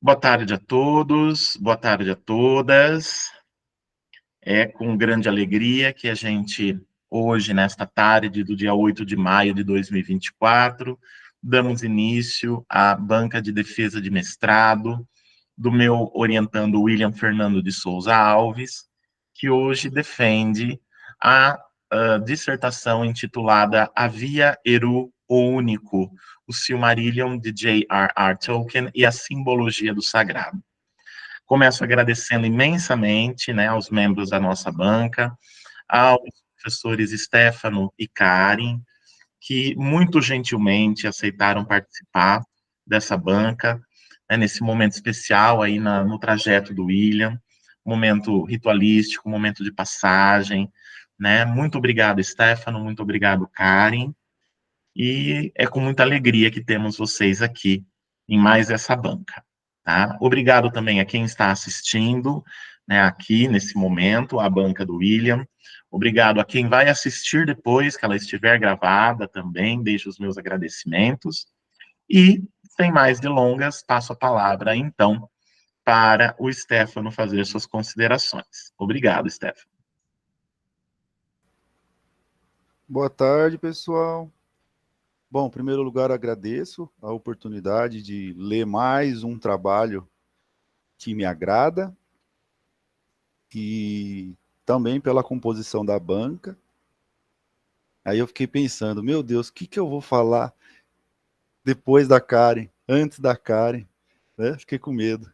Boa tarde a todos, boa tarde a todas. É com grande alegria que a gente, hoje, nesta tarde do dia 8 de maio de 2024, damos início à banca de defesa de mestrado do meu orientando William Fernando de Souza Alves, que hoje defende a dissertação intitulada A Via Eru, o Único, o Silmarillion de J.R.R. Tolkien e a Simbologia do Sagrado. Começo agradecendo imensamente, né, aos membros da nossa banca, aos professores Stefano e Karen, que muito gentilmente aceitaram participar dessa banca, né, nesse momento especial aí no trajeto do William, momento ritualístico, momento de passagem, né? Muito obrigado, Stefano, muito obrigado, Karen, e é com muita alegria que temos vocês aqui em mais essa banca, tá? Obrigado também a quem está assistindo, né, aqui nesse momento, a banca do William. Obrigado a quem vai assistir depois que ela estiver gravada também, deixo os meus agradecimentos. E, sem mais delongas, passo a palavra, então, para o Stefano fazer suas considerações. Obrigado, Stefano. Boa tarde, pessoal. Bom, em primeiro lugar, agradeço a oportunidade de ler mais um trabalho que me agrada e também pela composição da banca. Aí eu fiquei pensando, meu Deus, o que eu vou falar depois da Karen, antes da Karen, né? Fiquei com medo.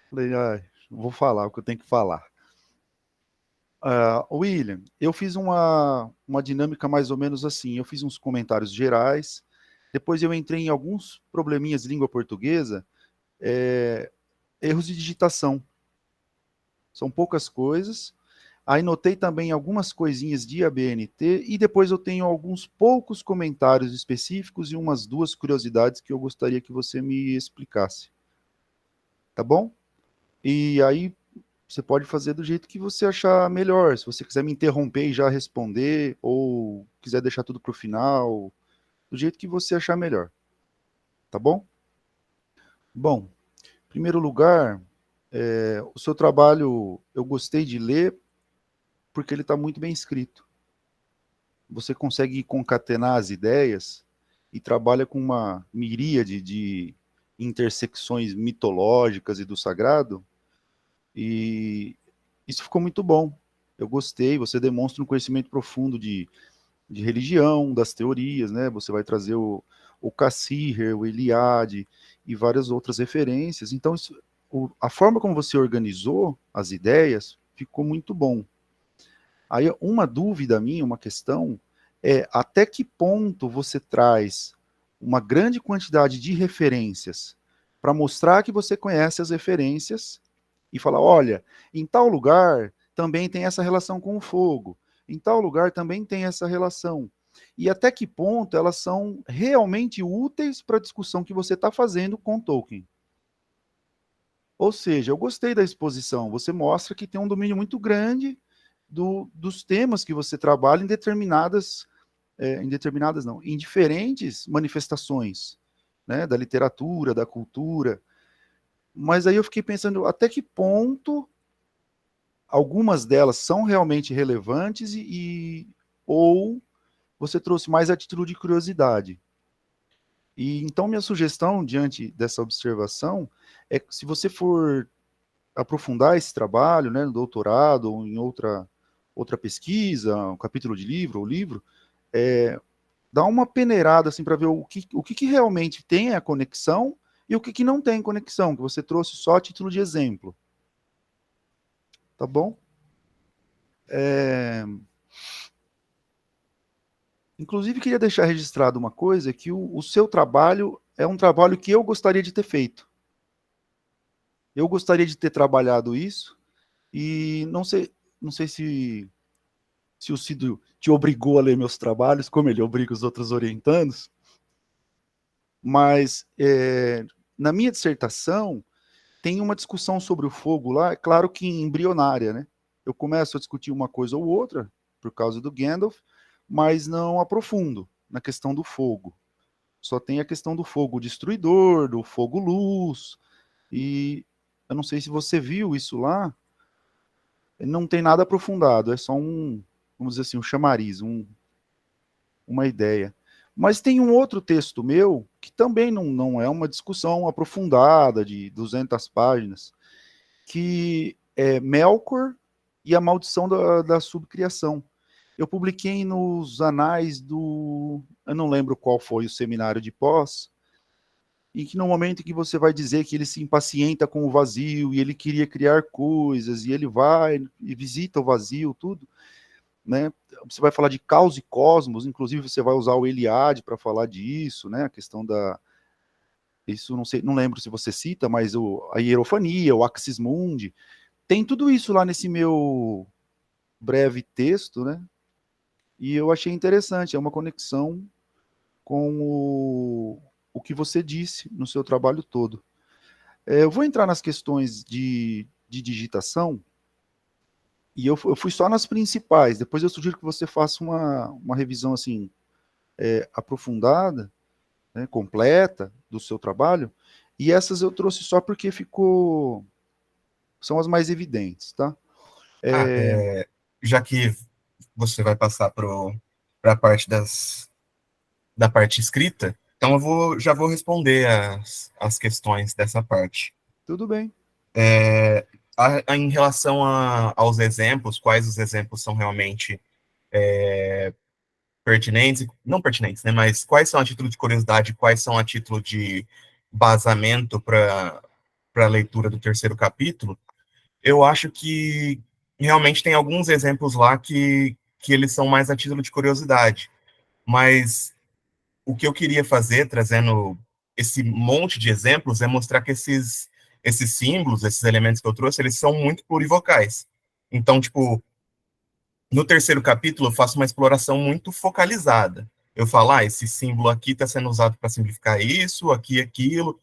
Falei, vou falar o que eu tenho que falar. William, eu fiz uma dinâmica mais ou menos assim, eu fiz uns comentários gerais, depois eu entrei em alguns probleminhas de língua portuguesa, erros de digitação, são poucas coisas, aí notei também algumas coisinhas de ABNT, e depois eu tenho alguns poucos comentários específicos e umas duas curiosidades que eu gostaria que você me explicasse, tá bom? E aí você pode fazer do jeito que você achar melhor. Se você quiser me interromper e já responder, ou quiser deixar tudo para o final, do jeito que você achar melhor. Tá bom? Bom, em primeiro lugar, o seu trabalho eu gostei de ler porque ele está muito bem escrito. Você consegue concatenar as ideias e trabalha com uma miríade de intersecções mitológicas e do sagrado, e isso ficou muito bom. Eu gostei, você demonstra um conhecimento profundo de religião, das teorias, né? Você vai trazer o Cassirer, o Eliade e várias outras referências. Então, a forma como você organizou as ideias ficou muito bom. Aí, uma dúvida minha, uma questão, é até que ponto você traz uma grande quantidade de referências para mostrar que você conhece as referências e falar, olha, em tal lugar também tem essa relação com o fogo, em tal lugar também tem essa relação. E até que ponto elas são realmente úteis para a discussão que você está fazendo com Tolkien. Ou seja, eu gostei da exposição, você mostra que tem um domínio muito grande dos temas que você trabalha em diferentes manifestações, né, da literatura, da cultura. Mas aí eu fiquei pensando até que ponto algumas delas são realmente relevantes ou você trouxe mais a título de curiosidade. E então minha sugestão diante dessa observação é que se você for aprofundar esse trabalho, né, no doutorado ou em outra pesquisa, um capítulo de livro ou livro, dá uma peneirada assim para ver o que realmente tem a conexão e o que não tem conexão, que você trouxe só a título de exemplo. Tá bom? Inclusive, queria deixar registrado uma coisa, que o seu trabalho é um trabalho que eu gostaria de ter feito. Eu gostaria de ter trabalhado isso, e não sei se o Cido te obrigou a ler meus trabalhos, como ele obriga os outros orientandos, mas na minha dissertação tem uma discussão sobre o fogo lá, é claro que embrionária, né? Eu começo a discutir uma coisa ou outra, por causa do Gandalf, mas não aprofundo na questão do fogo. Só tem a questão do fogo destruidor, do fogo luz, E eu não sei se você viu isso lá, não tem nada aprofundado, é só vamos dizer assim, um chamariz, uma ideia. Mas tem um outro texto meu, que também não é uma discussão aprofundada, de 200 páginas, que é Melkor e a Maldição da Subcriação. Eu publiquei nos anais eu não lembro qual foi o seminário de pós, em que no momento em que você vai dizer que ele se impacienta com o vazio e ele queria criar coisas e ele vai e visita o vazio, tudo, né? Você vai falar de caos e cosmos, inclusive você vai usar o Eliade para falar disso, né? A questão da isso não sei, não lembro se você cita, mas a hierofania, o Axis Mundi, tem tudo isso lá nesse meu breve texto, né? E eu achei interessante, é uma conexão com o que você disse no seu trabalho todo. Eu vou entrar nas questões de digitação, e eu fui só nas principais. Depois eu sugiro que você faça uma revisão assim aprofundada, né, completa do seu trabalho. E essas eu trouxe só porque são as mais evidentes, tá? Ah, já que você vai passar para a parte da parte escrita, então já vou responder as questões dessa parte. Tudo bem. Em relação aos exemplos, quais os exemplos são realmente pertinentes, não pertinentes, né, mas quais são a título de curiosidade, quais são a título de basamento para a leitura do terceiro capítulo, eu acho que realmente tem alguns exemplos lá que eles são mais a título de curiosidade, mas o que eu queria fazer, trazendo esse monte de exemplos, é mostrar que esses símbolos, esses elementos que eu trouxe, eles são muito plurivocais. Então, tipo, no terceiro capítulo, eu faço uma exploração muito focalizada. Eu falo, esse símbolo aqui está sendo usado para simplificar isso, aqui aquilo,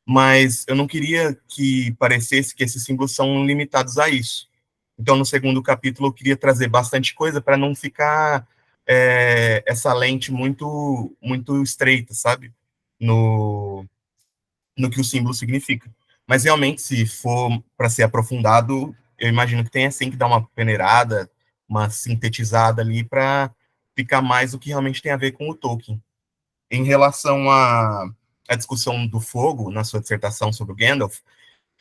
mas eu não queria que parecesse que esses símbolos são limitados a isso. Então, no segundo capítulo, eu queria trazer bastante coisa para não ficar essa lente muito estreita, sabe? No, no que o símbolo significa. Mas, realmente, se for para ser aprofundado, eu imagino que tenha, sim, que dar uma peneirada, uma sintetizada ali para ficar mais o que realmente tem a ver com o Tolkien. Em relação à discussão do fogo, na sua dissertação sobre o Gandalf,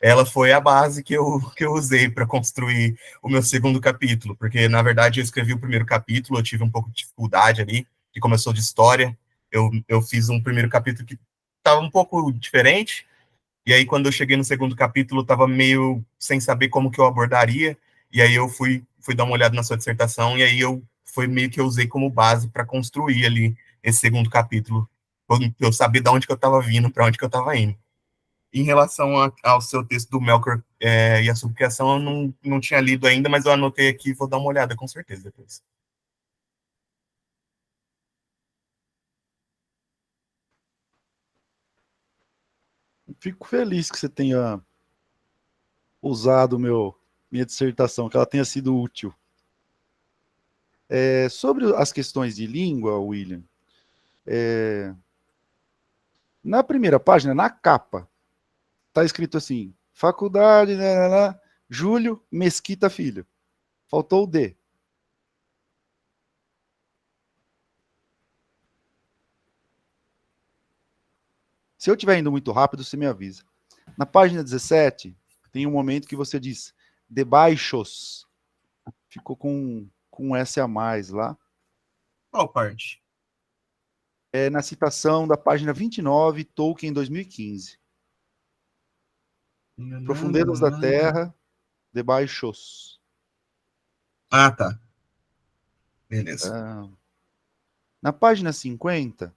ela foi a base que eu usei para construir o meu segundo capítulo, porque, na verdade, eu escrevi o primeiro capítulo, eu tive um pouco de dificuldade ali, que começou de história, eu fiz um primeiro capítulo que estava um pouco diferente, e aí, quando eu cheguei no segundo capítulo, eu estava meio sem saber como que eu abordaria, e aí eu fui dar uma olhada na sua dissertação, e aí foi meio que eu usei como base para construir ali esse segundo capítulo, para eu saber de onde que eu estava vindo, para onde que eu estava indo. Em relação ao seu texto do Melkor e a subcriação, eu não tinha lido ainda, mas eu anotei aqui e vou dar uma olhada com certeza depois. Fico feliz que você tenha usado minha dissertação, que ela tenha sido útil. Sobre as questões de língua, William, na primeira página, na capa, está escrito assim: Faculdade, Júlio Mesquita Filho. Faltou o D. Se eu estiver indo muito rápido, você me avisa. Na página 17, tem um momento que você diz debaixos. Ficou com um S a mais lá. Qual parte? Na citação da página 29, Tolkien 2015. Profundezas da Terra, debaixos. Ah, tá. Beleza. Na página 50,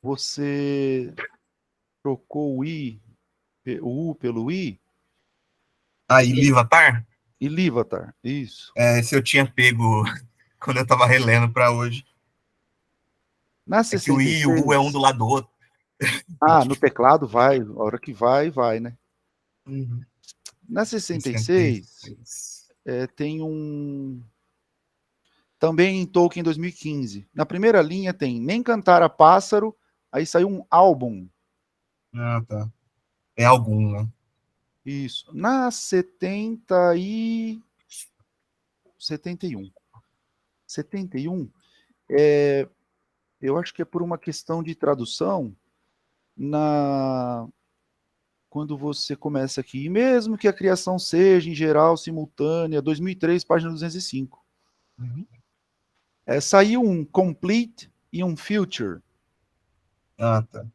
você trocou o U pelo I. Ilívatar? Ilívatar, isso. Esse eu tinha pego quando eu estava relendo para hoje. Na É que o I e o U é um do 66. lado do outro. No teclado vai, a hora que vai, né? Uhum. Na 66, tem também em Tolkien 2015. Na primeira linha tem Nem Cantar a Pássaro, aí saiu um álbum. Ah, tá. É algum, né? Isso. Na 71. 71, eu acho que é por uma questão de tradução na quando você começa aqui, e mesmo que a criação seja, em geral, simultânea, 2003, página 205. Uhum. Saiu um complete e um future. Ah, tá.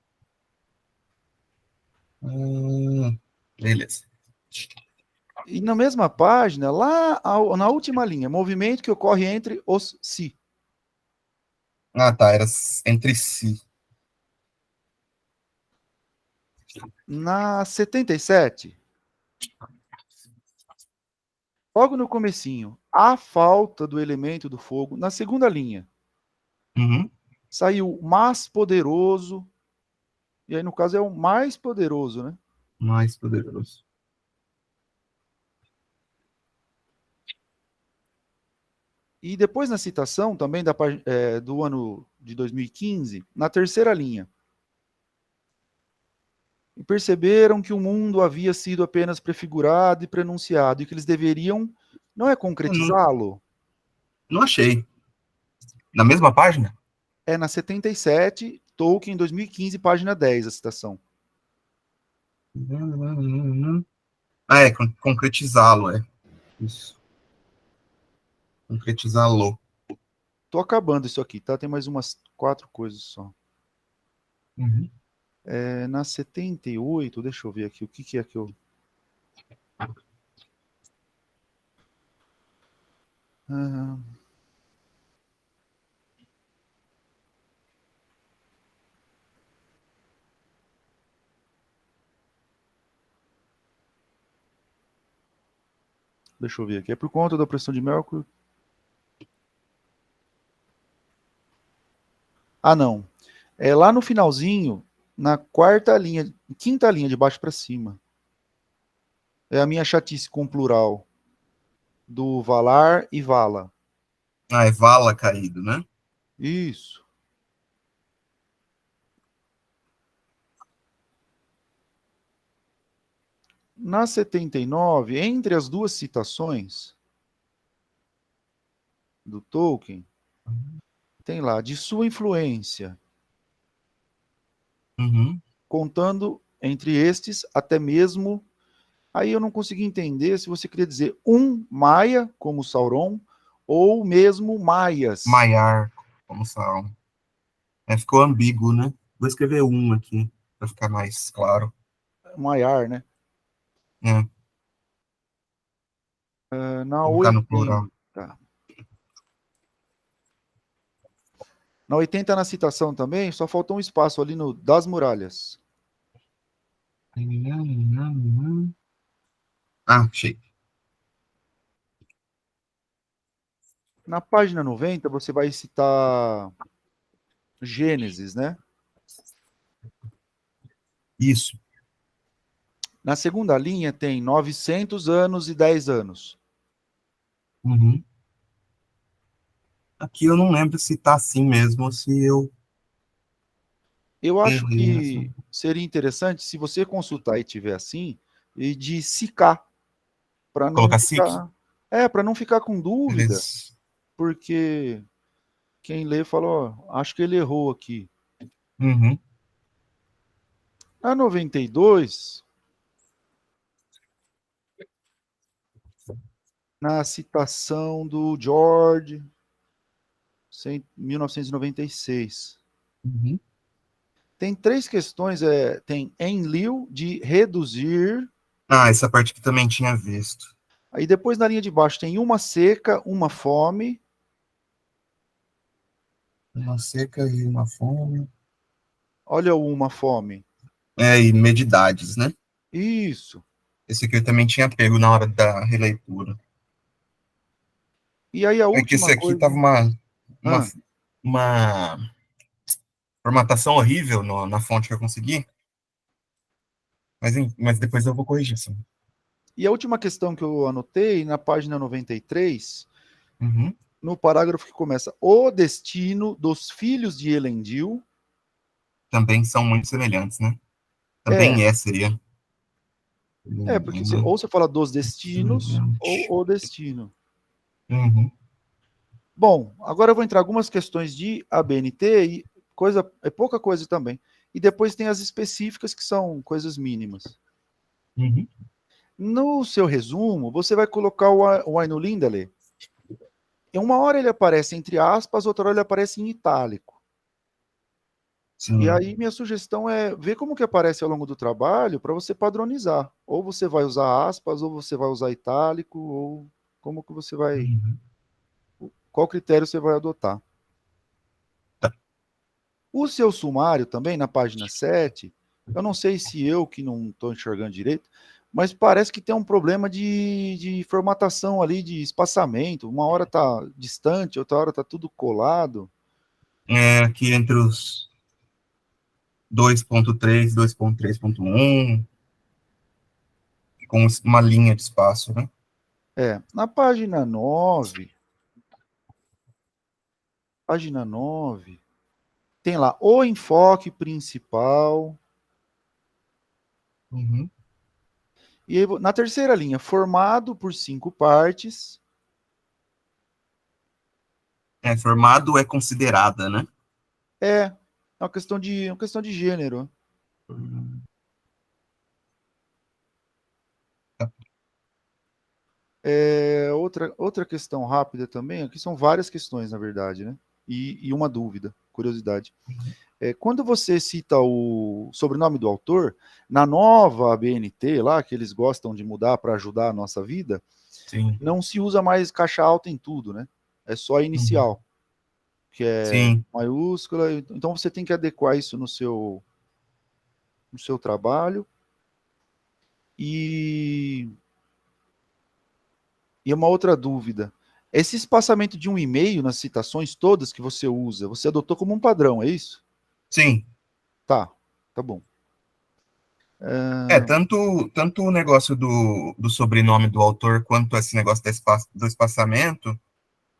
Beleza. E na mesma página, lá na última linha, movimento que ocorre entre os si. Ah, tá. Era entre si. Na 77, logo no comecinho, a falta do elemento do fogo. Na segunda linha, Uhum. saiu mais poderoso, e aí no caso é o mais poderoso, né? Mais poderoso. E depois na citação, também do ano de 2015, na terceira linha, e perceberam que o mundo havia sido apenas prefigurado e prenunciado, e que eles deveriam, não é Eu não, concretizá-lo? não achei. Na mesma página? É na 77, Tolkien, 2015, página 10, a citação. Ah, é, concretizá-lo, é. Isso. Concretizá-lo. Tô acabando isso aqui, tá? Tem mais umas 4 coisas só. Uhum. Na 78, deixa eu ver aqui, o que, que é que eu... Ah, deixa eu ver aqui. É por conta da pressão de Mercury. Ah, não. É lá no finalzinho, na quarta linha, quinta linha de baixo para cima. É a minha chatice com o plural do Valar e Vala. Ah, é vala caído, né? Isso. Na 79, entre as duas citações do Tolkien, tem lá, de sua influência, Uhum. contando entre estes até mesmo. Aí eu não consegui entender se você queria dizer um Maia, como Sauron, ou mesmo Maias. Maiar, como Sauron. É, ficou ambíguo, né? Vou escrever um aqui, para ficar mais claro. Maiar, né? É, Na colocar no plural. 80. Na 80, na citação também, só faltou um espaço ali no das muralhas. Ah, achei. Na página 90, você vai citar Gênesis, né? Isso. Na segunda linha tem 900 anos e 10 anos. Uhum. Aqui eu não lembro se tá assim mesmo ou se eu Eu acho errei nessa. que seria interessante se você consultar e tiver assim, e de sicar, para não Colocar SIC? ficar, para não ficar com dúvida, Beleza. porque quem lê fala, ó, acho que ele errou aqui. Uhum. Na 92, na citação do George, 1996. Uhum. Tem 3 questões, tem em lieu de reduzir, Ah, essa parte que também tinha visto. aí depois na linha de baixo tem uma seca, uma fome, Uma seca e uma fome. olha uma fome, É, e medidades, né? isso, Esse aqui eu também tinha pego na hora da releitura. e aí a É que esse última aqui tava coisa, uma, ah, uma formatação horrível na fonte que eu consegui, mas depois eu vou corrigir, sim. e a última questão que eu anotei na página 93, Uhum. no parágrafo que começa, o destino dos filhos de Elendil, Também são muito semelhantes, né? Também seria. Porque ou você fala dos destinos, ou o destino. Uhum. Bom, agora eu vou entrar algumas questões de ABNT, e pouca coisa também. E depois tem as específicas, que são coisas mínimas. Uhum. No seu resumo, você vai colocar o Aino Lindale. Em uma hora ele aparece entre aspas, outra hora ele aparece em itálico. Sim. E aí minha sugestão é ver como que aparece ao longo do trabalho para você padronizar. Ou você vai usar aspas, ou você vai usar itálico, ou como que você vai... Uhum. Qual critério você vai adotar. Tá. O seu sumário também, na página 7, eu não sei se eu que não estou enxergando direito, mas parece que tem um problema de formatação ali, de espaçamento. Uma hora está distante, outra hora está tudo colado. Aqui entre os 2.3, 2.3.1, com uma linha de espaço, né? Na página 9, tem lá o enfoque principal. Uhum. E aí, na terceira linha, formado por 5 partes. Formado é considerada, né? É uma questão de gênero. Outra questão rápida também, aqui são várias questões, na verdade, né? E uma dúvida, curiosidade. Quando você cita o sobrenome do autor, na nova ABNT lá, que eles gostam de mudar para ajudar a nossa vida, Sim. não se usa mais caixa alta em tudo, né? É só a inicial, que é Sim. maiúscula. Então você tem que adequar isso no seu trabalho. E uma outra dúvida. Esse espaçamento de um e-mail nas citações todas que você usa, você adotou como um padrão, é isso? Sim. Tá bom. Tanto o negócio do sobrenome do autor, quanto esse negócio do espaçamento,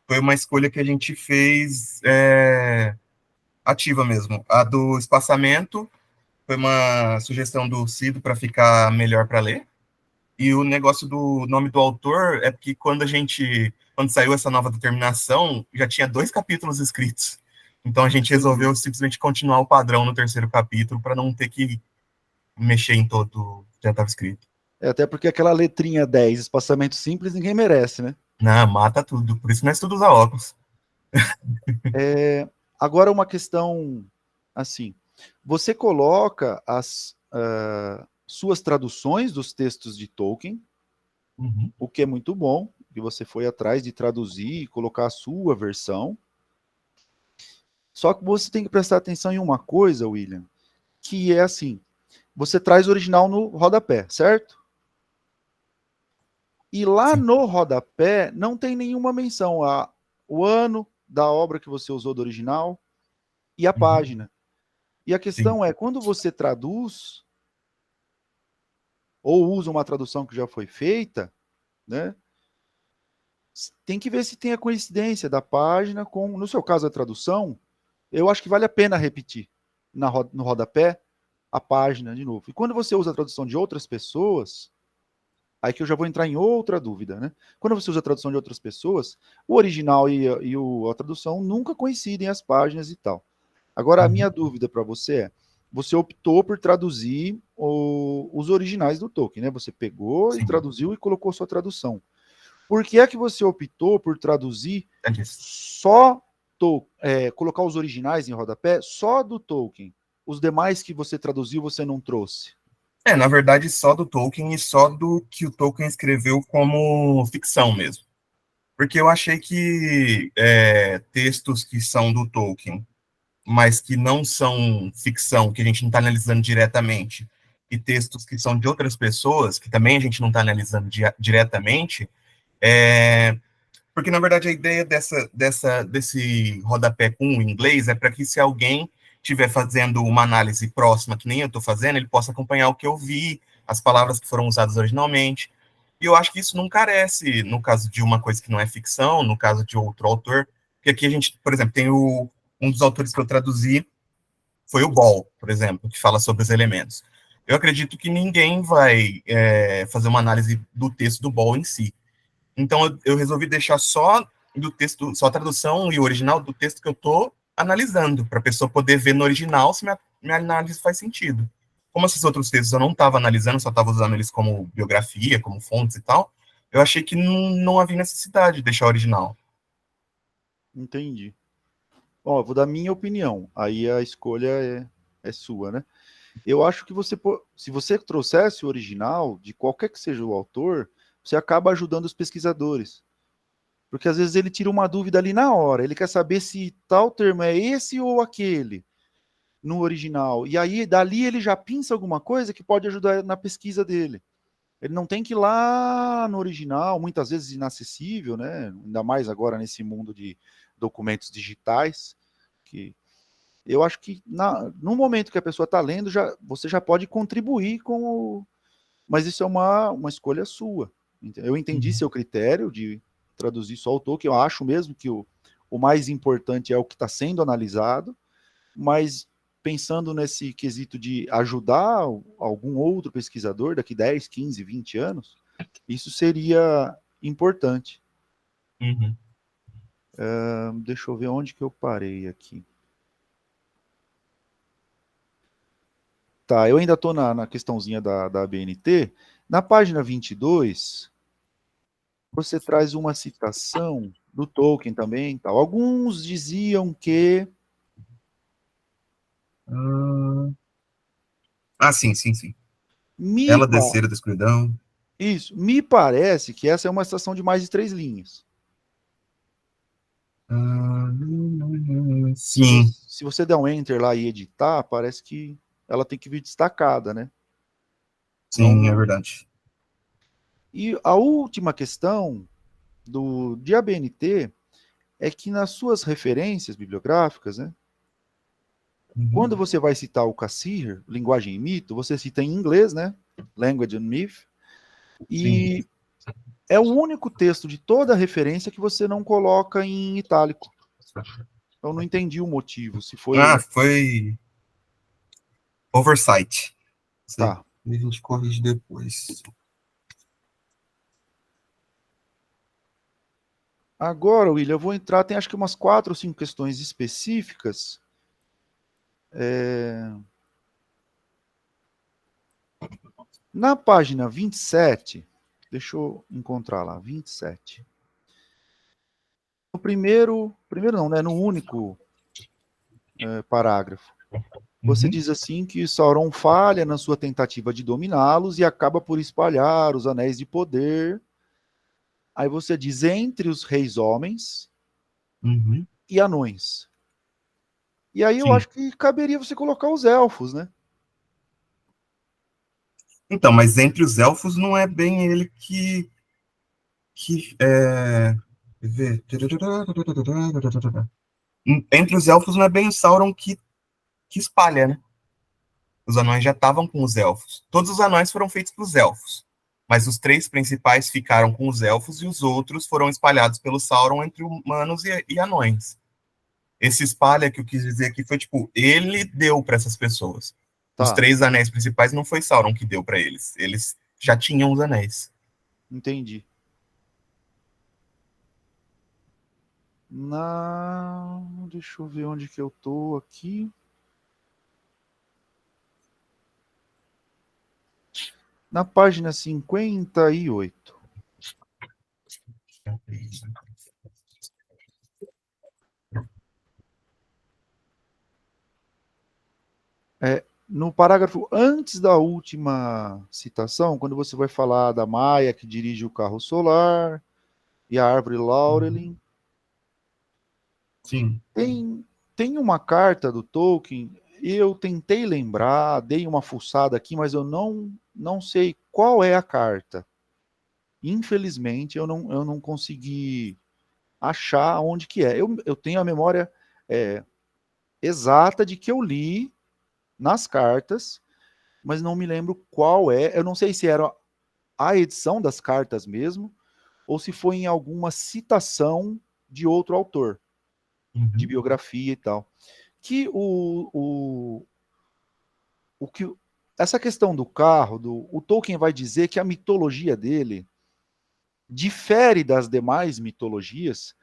foi uma escolha que a gente fez ativa mesmo. A do espaçamento foi uma sugestão do Cido para ficar melhor para ler. E o negócio do nome do autor é porque quando saiu essa nova determinação, já tinha 2 capítulos escritos. Então a gente resolveu simplesmente continuar o padrão no terceiro capítulo para não ter que mexer em todo que já estava escrito. Até porque aquela letrinha 10, espaçamento simples, ninguém merece, né? Não, mata tudo. Por isso nós tudo usa óculos. Agora uma questão assim. Você coloca as suas traduções dos textos de Tolkien, Uhum. o que é muito bom, que você foi atrás de traduzir e colocar a sua versão. Só que você tem que prestar atenção em uma coisa, William, que é assim, você traz o original no rodapé, certo? E lá Sim. no rodapé não tem nenhuma menção o ano da obra que você usou do original e a página. E a questão é, quando você traduz ou usa uma tradução que já foi feita, né? Tem que ver se tem a coincidência da página com, no seu caso, a tradução. Eu acho que vale a pena repetir no rodapé a página de novo. E quando você usa a tradução de outras pessoas, aí que eu já vou entrar em outra dúvida, né? Quando você usa a tradução de outras pessoas, o original e a tradução nunca coincidem as páginas e tal. Agora, a minha dúvida para você é, você optou por traduzir os originais do Tolkien, né? Você pegou e traduziu e colocou sua tradução. Por que é que você optou por traduzir só colocar os originais em rodapé só do Tolkien? Os demais que você traduziu, você não trouxe? Na verdade, só do Tolkien e só do que o Tolkien escreveu como ficção mesmo. Porque eu achei que textos que são do Tolkien, mas que não são ficção, que a gente não está analisando diretamente, e textos que são de outras pessoas, que também a gente não está analisando diretamente, porque, na verdade, a ideia desse rodapé com o inglês é para que, se alguém estiver fazendo uma análise próxima, que nem eu estou fazendo, ele possa acompanhar o que eu vi, as palavras que foram usadas originalmente. E eu acho que isso não carece, no caso de uma coisa que não é ficção, no caso de outro autor, porque aqui a gente, por exemplo, tem um dos autores que eu traduzi, foi o Ball, por exemplo, que fala sobre os elementos. eu acredito que ninguém vai fazer uma análise do texto do Ball em si. Então, eu resolvi deixar só do texto, só a tradução e o original do texto que eu estou analisando, para a pessoa poder ver no original se minha análise faz sentido. Como esses outros textos eu não estava analisando, só estava usando eles como biografia, como fontes e tal, eu achei que não havia necessidade de deixar o original. Entendi. Ó, vou dar minha opinião, aí a escolha é sua, né? Eu acho que se você trouxesse o original, de qualquer que seja o autor, você acaba ajudando os pesquisadores. Porque às vezes ele tira uma dúvida ali na hora, ele quer saber se tal termo é esse ou aquele no original. E aí, dali, ele já pinça alguma coisa que pode ajudar na pesquisa dele. Ele não tem que ir lá no original, muitas vezes inacessível, né? Ainda mais agora nesse mundo de documentos digitais, que eu acho que no momento que a pessoa está lendo, você já pode contribuir com o... Mas isso é uma escolha sua. Eu entendi seu critério de traduzir só o Tolkien, eu acho mesmo que o mais importante é o que está sendo analisado, mas pensando nesse quesito de ajudar algum outro pesquisador daqui 10, 15, 20 anos, isso seria importante. Uhum. Deixa eu ver onde que eu parei aqui. Tá, eu ainda estou na questãozinha da ABNT. Na página 22, você traz uma citação do Tolkien também. Tal. Alguns diziam que... Sim, sim, sim. Me, Ela descer da escuridão. isso, me parece que essa é uma citação de mais de 3 linhas. Sim. Se você der um enter lá e editar, parece que ela tem que vir destacada, né? Sim, é verdade. E a última questão de ABNT é que nas suas referências bibliográficas, né, quando você vai citar o Cassirer, Linguagem e Mito, você cita em inglês, né? Language and Myth. E sim, é o único texto de toda a referência que você não coloca em itálico. Eu não entendi o motivo. Se foi. Foi oversight. Tá. A gente corrige depois. Agora, William, eu vou entrar, tem acho que umas 4 ou 5 questões específicas. Na página 27, deixa eu encontrar lá, 27. No primeiro não, né? No único parágrafo. Você diz assim que Sauron falha na sua tentativa de dominá-los e acaba por espalhar os anéis de poder. Aí você diz entre os reis homens e anões. E aí eu acho que caberia você colocar os elfos, né? Então, mas entre os elfos não é bem ele que entre os elfos não é bem o Sauron que espalha, né? Os anões já estavam com os elfos. Todos os anões foram feitos para os elfos. Mas os 3 principais ficaram com os elfos e os outros foram espalhados pelo Sauron entre humanos e anões. Esse espalha que eu quis dizer aqui foi, tipo, ele deu para essas pessoas. Tá. Os 3 anéis principais não foi Sauron que deu para eles. Eles já tinham os anéis. Entendi. Deixa eu ver onde que eu tô aqui. Na página 58. No parágrafo antes da última citação, quando você vai falar da Maia que dirige o carro solar e a árvore Laurelin. Sim. Tem uma carta do Tolkien, eu tentei lembrar, dei uma fuçada aqui, mas eu não sei qual é a carta. Infelizmente, eu não consegui achar onde que é. Eu tenho a memória exata de que eu li nas cartas, mas não me lembro qual é. Eu não sei se era a edição das cartas mesmo, ou se foi em alguma citação de outro autor, de biografia e tal. Que o que essa questão do carro, o Tolkien vai dizer que a mitologia dele difere das demais mitologias,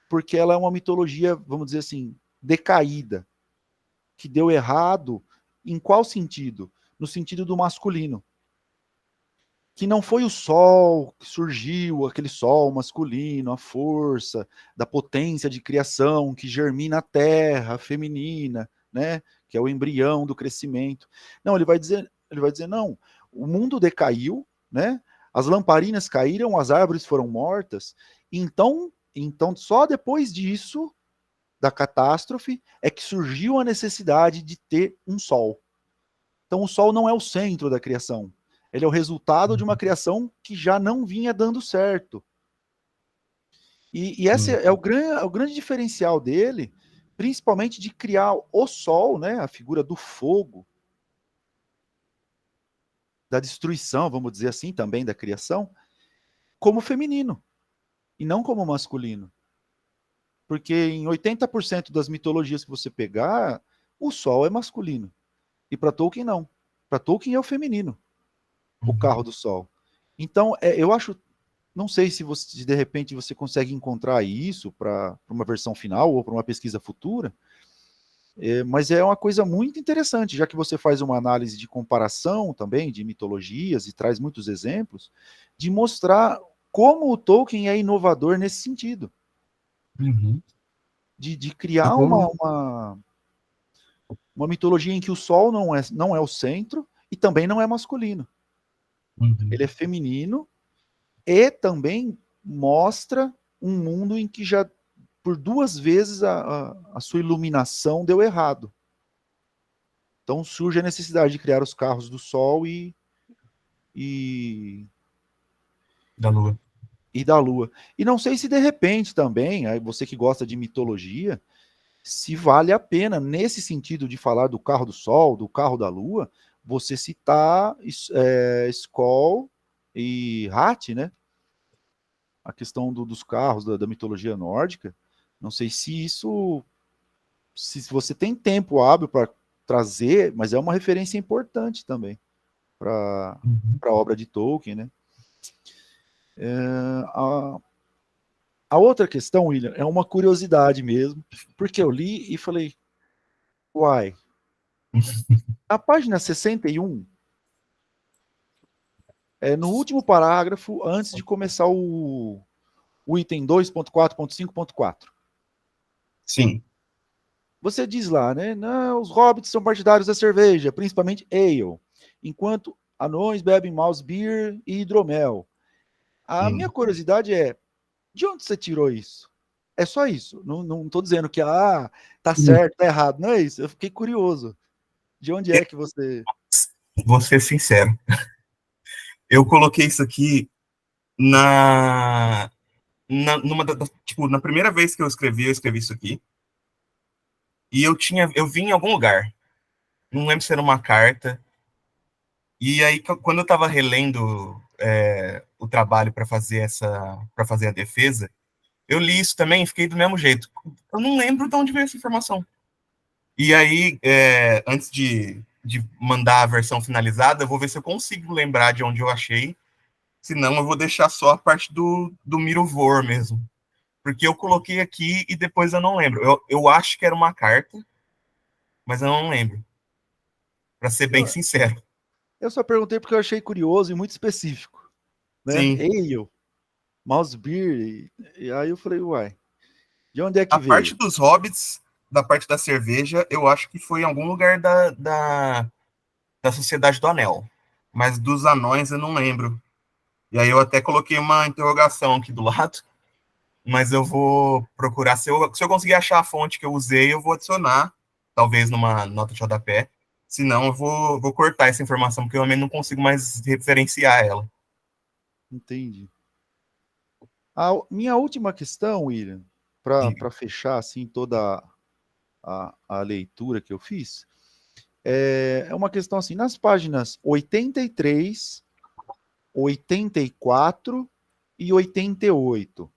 porque ela é uma mitologia, vamos dizer assim, decaída, que deu errado. Em qual sentido? No sentido do masculino. Que não foi o sol que surgiu, aquele sol masculino, a força da potência de criação que germina a terra feminina, né? Que é o embrião do crescimento. Não, ele vai dizer não, o mundo decaiu, né? As lamparinas caíram, as árvores foram mortas. Então só depois disso, da catástrofe, é que surgiu a necessidade de ter um sol. Então o sol não é o centro da criação. Ele é o resultado de uma criação que já não vinha dando certo. E esse é o grande diferencial dele, principalmente de criar o sol, né, a figura do fogo, da destruição, vamos dizer assim, também da criação, como feminino, e não como masculino. Porque em 80% das mitologias que você pegar, o sol é masculino. E para Tolkien, não. Para Tolkien é o feminino, o carro do sol. Então, eu acho, não sei se de repente você consegue encontrar isso para uma versão final ou para uma pesquisa futura, mas é uma coisa muito interessante, já que você faz uma análise de comparação também de mitologias e traz muitos exemplos, de mostrar como o Tolkien é inovador nesse sentido. Uhum. De criar uma mitologia em que o sol não é o centro e também não é masculino. Uhum. Ele é feminino e também mostra um mundo em que já por 2 vezes a sua iluminação deu errado. Então surge a necessidade de criar os carros do Sol e Da Lua. e da Lua. E não sei se de repente também, aí você que gosta de mitologia, se vale a pena, nesse sentido de falar do carro do Sol, do carro da Lua, você citar Skoll e Hat, né? A questão dos carros, da mitologia nórdica. Não sei se isso. Se você tem tempo hábil para trazer, mas é uma referência importante também para a obra de Tolkien, né? A outra questão, William, é uma curiosidade mesmo, porque eu li e falei, uai, a página 61, no último parágrafo, antes de começar o item 2.4.5.4. Sim. Você diz lá, né? Não, os hobbits são partidários da cerveja, principalmente ale, enquanto anões bebem mouse beer e hidromel. A minha curiosidade é, de onde você tirou isso? É só isso. Não estou dizendo que tá certo, tá errado. Não é isso. Eu fiquei curioso. De onde é que você. Vou ser sincero. Eu coloquei isso aqui tipo, na primeira vez que eu escrevi isso aqui. E eu vi em algum lugar. Não lembro se era uma carta. E aí, quando eu estava relendo o trabalho para fazer a defesa, eu li isso também e fiquei do mesmo jeito. Eu não lembro de onde veio essa informação. E aí, antes de mandar a versão finalizada, eu vou ver se eu consigo lembrar de onde eu achei. Senão, eu vou deixar só a parte do Mirovor mesmo. Porque eu coloquei aqui e depois eu não lembro. Eu acho que era uma carta, mas eu não lembro. Para ser bem sincero. Eu só perguntei porque eu achei curioso e muito específico. Né? Sim. Ale, mouse beer. E aí eu falei, uai, de onde é que A veio? parte dos hobbits, da parte da cerveja, eu acho que foi em algum lugar da Sociedade do Anel. Mas dos anões eu não lembro. E aí eu até coloquei uma interrogação aqui do lado, mas eu vou procurar. Se eu conseguir achar a fonte que eu usei, eu vou adicionar, talvez numa nota de rodapé. Senão eu vou cortar essa informação, porque eu também não consigo mais referenciar ela. Entendi. A minha última questão, William, para fechar assim toda a leitura que eu fiz, é uma questão assim, nas páginas 83, 84 e 88,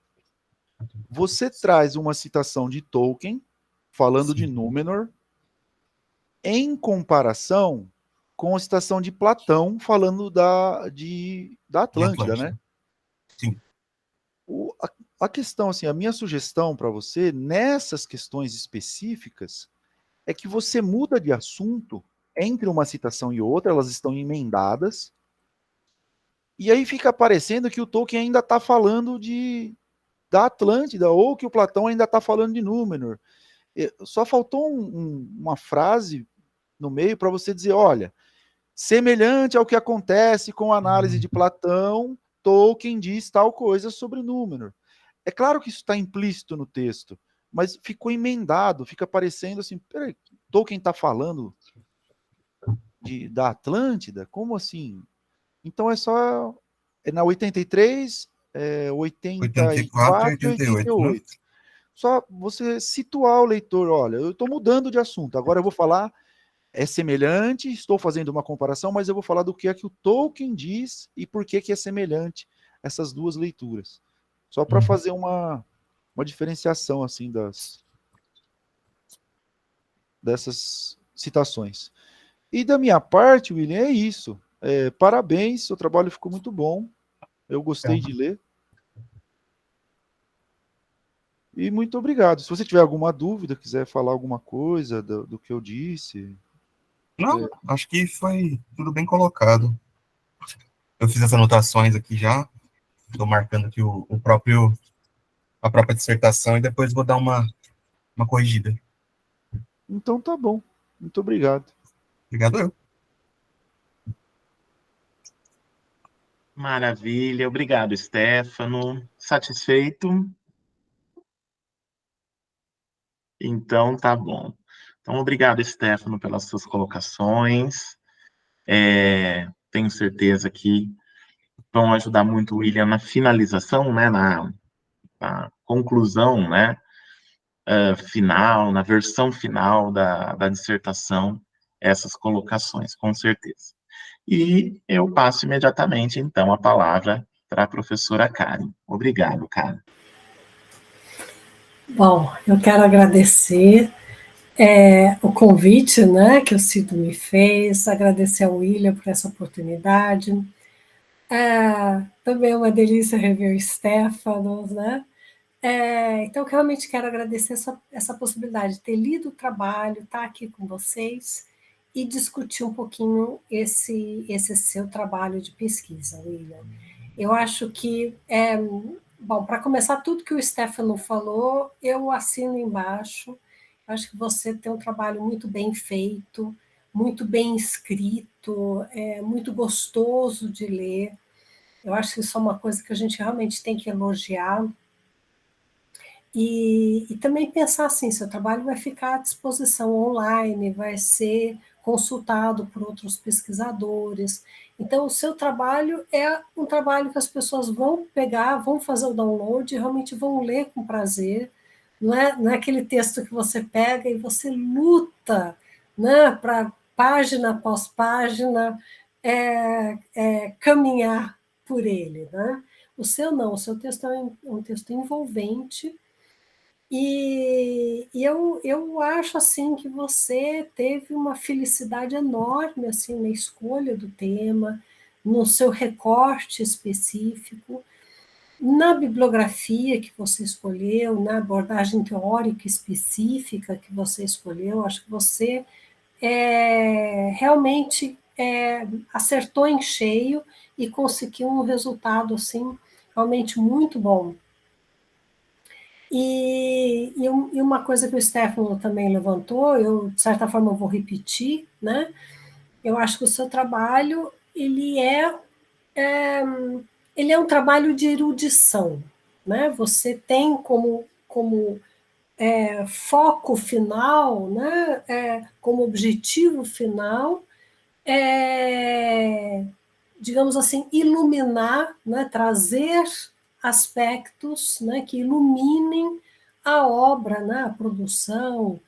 você traz uma citação de Tolkien falando de Númenor em comparação com a citação de Platão falando da Atlântida, né? Sim. A questão, assim, a minha sugestão para você, nessas questões específicas, é que você muda de assunto entre uma citação e outra, elas estão emendadas, e aí fica parecendo que o Tolkien ainda está falando da Atlântida, ou que o Platão ainda está falando de Númenor. Só faltou uma frase no meio para você dizer, olha, semelhante ao que acontece com a análise de Platão, Tolkien diz tal coisa sobre Númenor. É claro que isso está implícito no texto, mas ficou emendado, fica parecendo assim, peraí, Tolkien está falando da Atlântida? Como assim? Então é na 83, 84 e 84 e 88, né? 88. Só você situar o leitor, olha, eu estou mudando de assunto, agora eu vou falar, é semelhante, estou fazendo uma comparação, mas eu vou falar do que é que o Tolkien diz e por que é semelhante essas duas leituras. Só para fazer uma diferenciação assim dessas citações. E da minha parte, William, é isso. Parabéns, seu trabalho ficou muito bom. Eu gostei de ler. E muito obrigado. Se você tiver alguma dúvida, quiser falar alguma coisa do que eu disse. Não, acho que foi tudo bem colocado. Eu fiz as anotações aqui já, estou marcando aqui a própria dissertação e depois vou dar uma corrigida. Então tá bom. Muito obrigado. Obrigado eu. Maravilha, obrigado, Stefano. Satisfeito? Então, tá bom. Então, obrigado, Stefano, pelas suas colocações. Tenho certeza que vão ajudar muito o William na finalização, né, na conclusão, né, final, na versão final da dissertação, essas colocações, com certeza. E eu passo imediatamente, então, a palavra para a professora Karen. Obrigado, Karen. Bom, eu quero agradecer o convite, né, que o Cido me fez, agradecer ao William por essa oportunidade. Também é uma delícia rever o Stefano, né? Então, eu realmente quero agradecer essa possibilidade de ter lido o trabalho, estar aqui com vocês e discutir um pouquinho esse seu trabalho de pesquisa, William. Eu acho que, bom, para começar, tudo que o Stefano falou, eu assino embaixo. Acho que você tem um trabalho muito bem feito, muito bem escrito, muito gostoso de ler. Eu acho que isso é uma coisa que a gente realmente tem que elogiar. E também pensar assim, seu trabalho vai ficar à disposição online, vai ser consultado por outros pesquisadores. Então, o seu trabalho é um trabalho que as pessoas vão pegar, vão fazer o download e realmente vão ler com prazer. Não é aquele texto que você pega e você luta, né, para página após página caminhar por ele. Né? O seu não, o seu texto é um texto envolvente, e eu acho assim que você teve uma felicidade enorme assim na escolha do tema, no seu recorte específico, na bibliografia que você escolheu, na abordagem teórica específica que você escolheu. Acho que você realmente acertou em cheio e conseguiu um resultado assim realmente muito bom. E uma coisa que o Stefano também levantou, eu, de certa forma, eu vou repetir, né? Eu acho que o seu trabalho, ele é um trabalho de erudição, né? Você tem como foco final, né? Como objetivo final, digamos assim, iluminar, né? Trazer aspectos, né, que iluminem a obra, né, a produção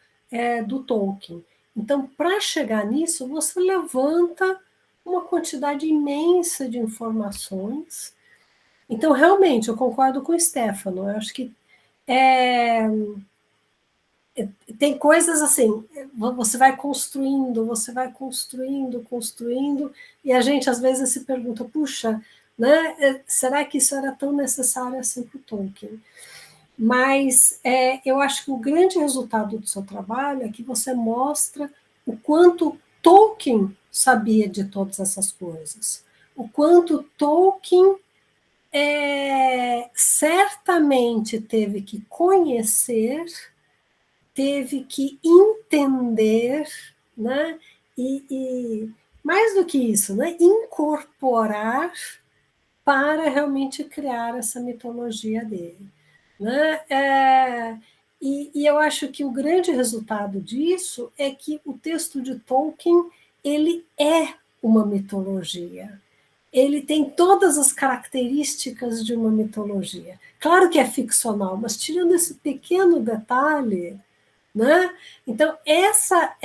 do Tolkien. Então, para chegar nisso, você levanta uma quantidade imensa de informações. Então, realmente, eu concordo com o Stefano. Eu acho que tem coisas assim, você vai construindo, e a gente às vezes se pergunta, puxa, né, será que isso era tão necessário assim para o Tolkien? Mas eu acho que o grande resultado do seu trabalho é que você mostra o quanto Tolkien sabia de todas essas coisas, o quanto Tolkien certamente teve que conhecer, teve que entender, né? E mais do que isso, né? Incorporar para realmente criar essa mitologia dele. Né? E eu acho que o grande resultado disso é que o texto de Tolkien ele é uma mitologia. Ele tem todas as características de uma mitologia. Claro que é ficcional, mas tirando esse pequeno detalhe, né? Então essa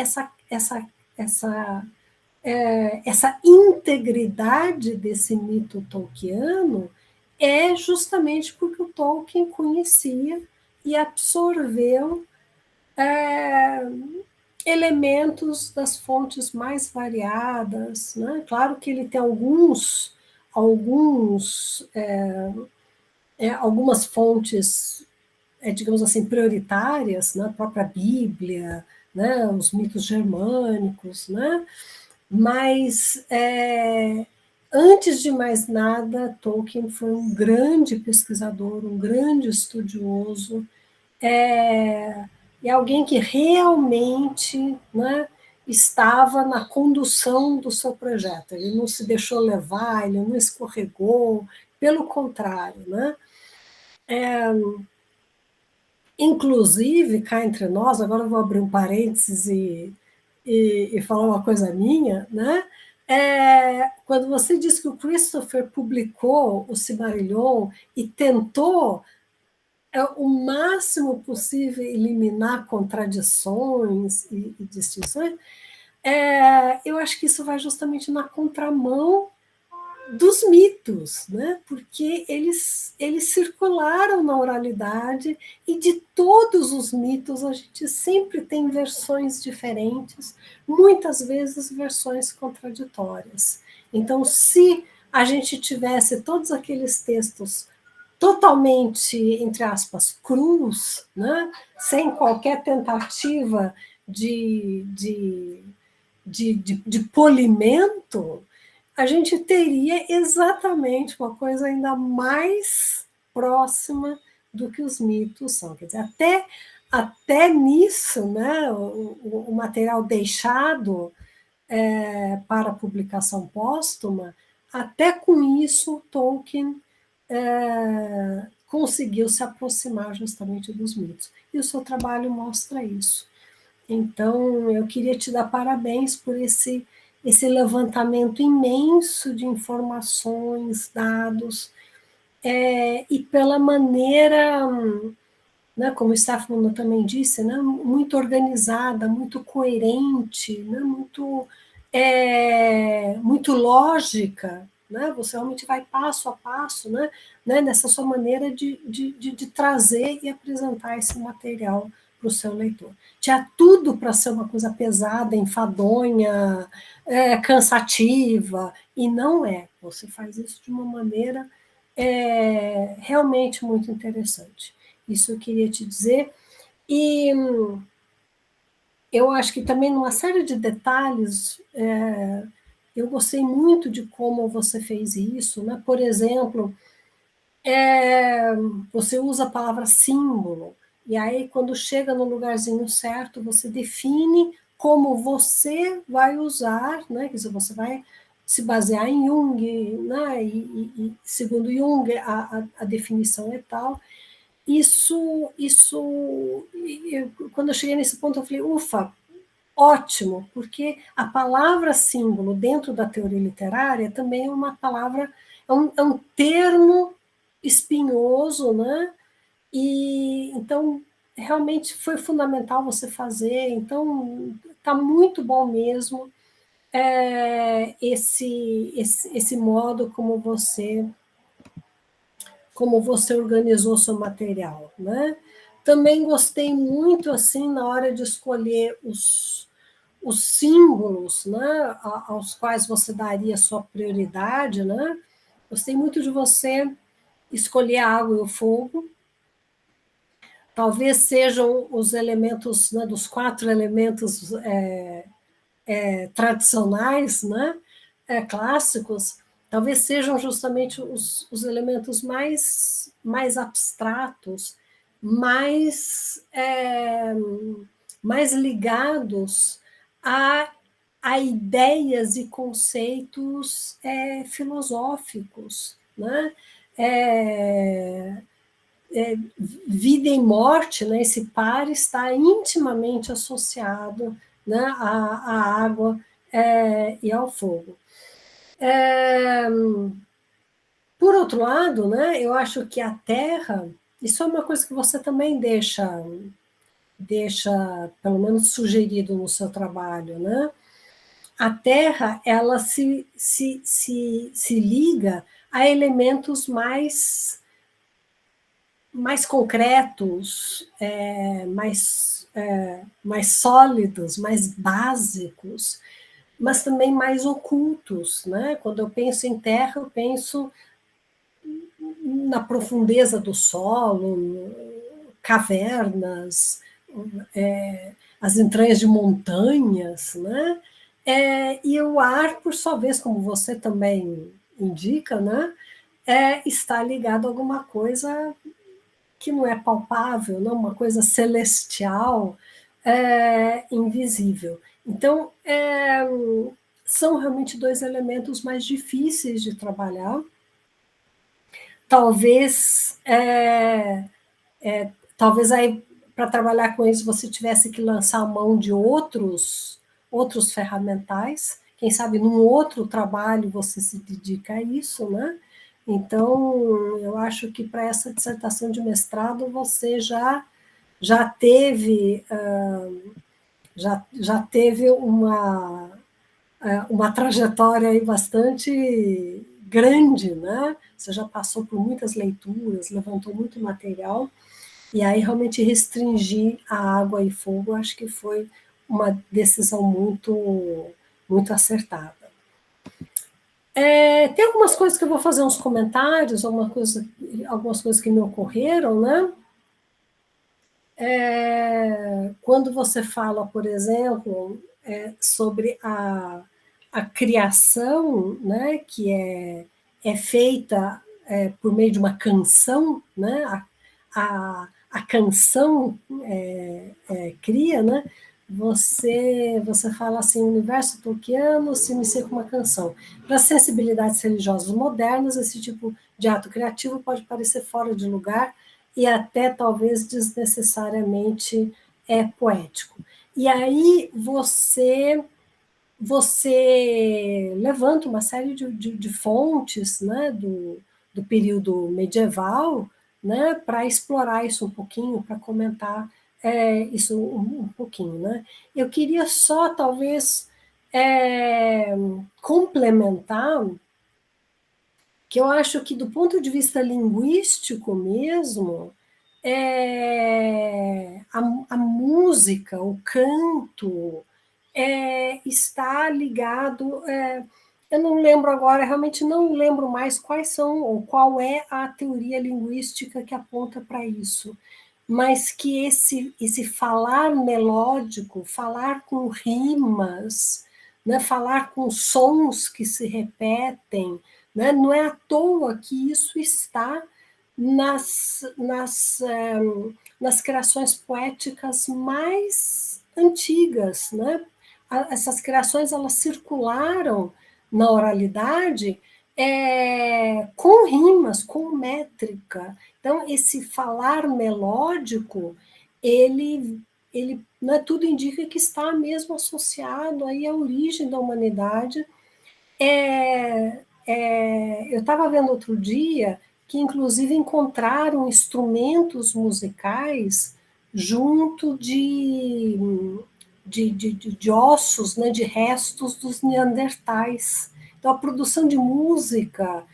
integridade desse mito tolkiano é justamente porque o Tolkien conhecia e absorveu elementos das fontes mais variadas, né? Claro que ele tem algumas fontes, digamos assim, prioritárias, né? A própria Bíblia, né? Os mitos germânicos, né? Mas, antes de mais nada, Tolkien foi um grande pesquisador, um grande estudioso, e alguém que realmente, né, estava na condução do seu projeto. Ele não se deixou levar, ele não escorregou, pelo contrário, né? Inclusive, cá entre nós, agora eu vou abrir um parênteses e falar uma coisa minha, né? Quando você diz que o Christopher publicou o Silmarillion e tentou o máximo possível eliminar contradições e distinções, eu acho que isso vai justamente na contramão dos mitos, né? Porque eles circularam na oralidade e de todos os mitos a gente sempre tem versões diferentes, muitas vezes versões contraditórias. Então, se a gente tivesse todos aqueles textos totalmente, entre aspas, crus, né? Sem qualquer tentativa de polimento, a gente teria exatamente uma coisa ainda mais próxima do que os mitos são. Quer dizer, até nisso, né, o material deixado para publicação póstuma, até com isso Tolkien conseguiu se aproximar justamente dos mitos. E o seu trabalho mostra isso. Então, eu queria te dar parabéns por esse levantamento imenso de informações, dados, e pela maneira, né, como o Stefano também disse, né, muito organizada, muito coerente, né, muito lógica, né, você realmente vai passo a passo, né, nessa sua maneira de trazer e apresentar esse material para o seu leitor. Tinha tudo para ser uma coisa pesada, enfadonha, cansativa, e não é. Você faz isso de uma maneira realmente muito interessante. Isso eu queria te dizer. E eu acho que também, numa série de detalhes, eu gostei muito de como você fez isso, né? Por exemplo, você usa a palavra símbolo, e aí, quando chega no lugarzinho certo, você define como você vai usar, né? Quer dizer, você vai se basear em Jung, né? E segundo Jung, a definição é tal. Quando eu cheguei nesse ponto, eu falei, ufa, ótimo, porque a palavra símbolo dentro da teoria literária também é uma palavra, é um termo espinhoso, né? E então realmente foi fundamental você fazer. Então está muito bom mesmo esse modo como você organizou seu material, né? Também gostei muito, assim, na hora de escolher os símbolos, né, aos quais você daria sua prioridade, né? Gostei muito de você escolher a água e o fogo. Talvez sejam os elementos, né, dos 4 elementos tradicionais, né, clássicos, talvez sejam justamente os elementos mais abstratos, mais, mais ligados a ideias e conceitos filosóficos, né? É, vida e morte, né? Esse par está intimamente associado, né, à água e ao fogo. Por outro lado, né, eu acho que a terra, isso é uma coisa que você também deixa pelo menos sugerido no seu trabalho, né? A terra, ela se liga a elementos mais concretos, mais sólidos, mais básicos, mas também mais ocultos, né? Quando eu penso em terra, eu penso na profundeza do solo, cavernas, as entranhas de montanhas, né? E o ar, por sua vez, como você também indica, né? Está ligado a alguma coisa que não é palpável, não, uma coisa celestial, invisível. Então, são realmente 2 elementos mais difíceis de trabalhar. Talvez, talvez aí, para trabalhar com isso, você tivesse que lançar a mão de outros ferramentais. Quem sabe num outro trabalho você se dedica a isso, né? Então, eu acho que para essa dissertação de mestrado você já teve uma trajetória aí bastante grande, né? Você já passou por muitas leituras, levantou muito material, e aí realmente restringir a água e fogo, acho que foi uma decisão muito acertada. Tem algumas coisas que eu vou fazer uns comentários, algumas coisas que me ocorreram, né? Quando você fala, por exemplo, sobre a criação, né, que é feita por meio de uma canção, né? A canção cria, né? Você fala assim, o universo tolkiano se inicia com uma canção. Para as sensibilidades religiosas modernas, esse tipo de ato criativo pode parecer fora de lugar e até talvez desnecessariamente poético. E aí você levanta uma série de fontes, né, do período medieval, né, para explorar isso um pouquinho, para comentar isso um pouquinho. Né? Eu queria só, talvez, complementar que eu acho que, do ponto de vista linguístico mesmo, a música, o canto, está ligado. Eu não lembro agora, realmente não lembro mais quais são, ou qual é a teoria linguística que aponta para isso, mas que esse falar melódico, falar com rimas, né, falar com sons que se repetem, né, não é à toa que isso está nas criações poéticas mais antigas, né? Essas criações elas circularam na oralidade com rimas, com métrica. Então, esse falar melódico, ele né, tudo indica que está mesmo associado aí à origem da humanidade. Eu estava vendo outro dia que, inclusive, encontraram instrumentos musicais junto de ossos, né, de restos dos neandertais. Então, a produção de música,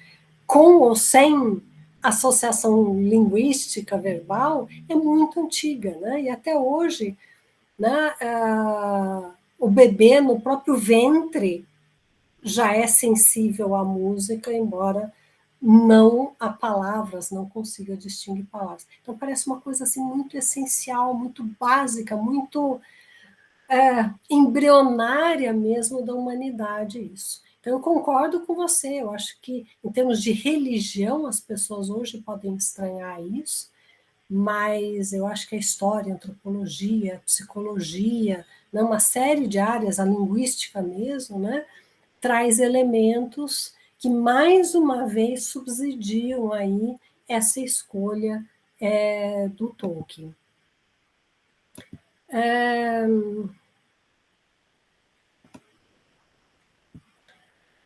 com ou sem associação linguística verbal é muito antiga, né? E até hoje, né, o bebê no próprio ventre já é sensível à música, embora não a palavras, não consiga distinguir palavras. Então parece uma coisa assim muito essencial, muito básica, muito embrionária mesmo da humanidade isso. Então eu concordo com você, eu acho que em termos de religião as pessoas hoje podem estranhar isso, mas eu acho que a história, a antropologia, a psicologia, né, uma série de áreas, a linguística mesmo, né, traz elementos que, mais uma vez, subsidiam aí essa escolha do Tolkien.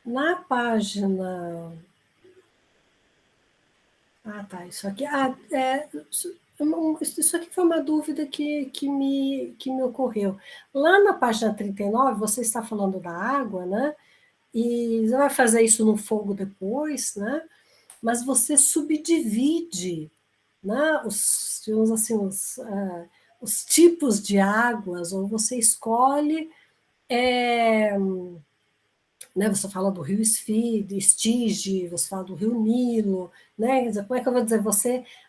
Na página... Ah, tá, isso aqui... Isso aqui foi uma dúvida que me ocorreu. Lá na página 39, você está falando da água, né? E você vai fazer isso no fogo depois, né? Mas você subdivide, né? Digamos assim, os tipos de águas, ou você escolhe, né? Você fala do rio Estige, você fala do rio Nilo, né? Como é que eu vou dizer?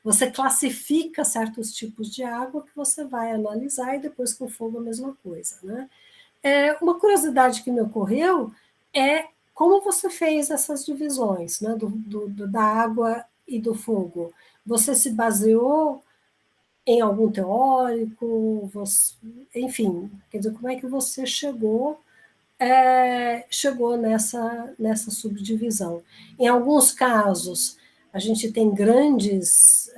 Você classifica certos tipos de água que você vai analisar e depois com fogo a mesma coisa, né? Uma curiosidade que me ocorreu é como você fez essas divisões, né, da água e do fogo. Você se baseou em algum teórico? Enfim, quer dizer, como é que você chegou nessa subdivisão? Em alguns casos, a gente tem grandes...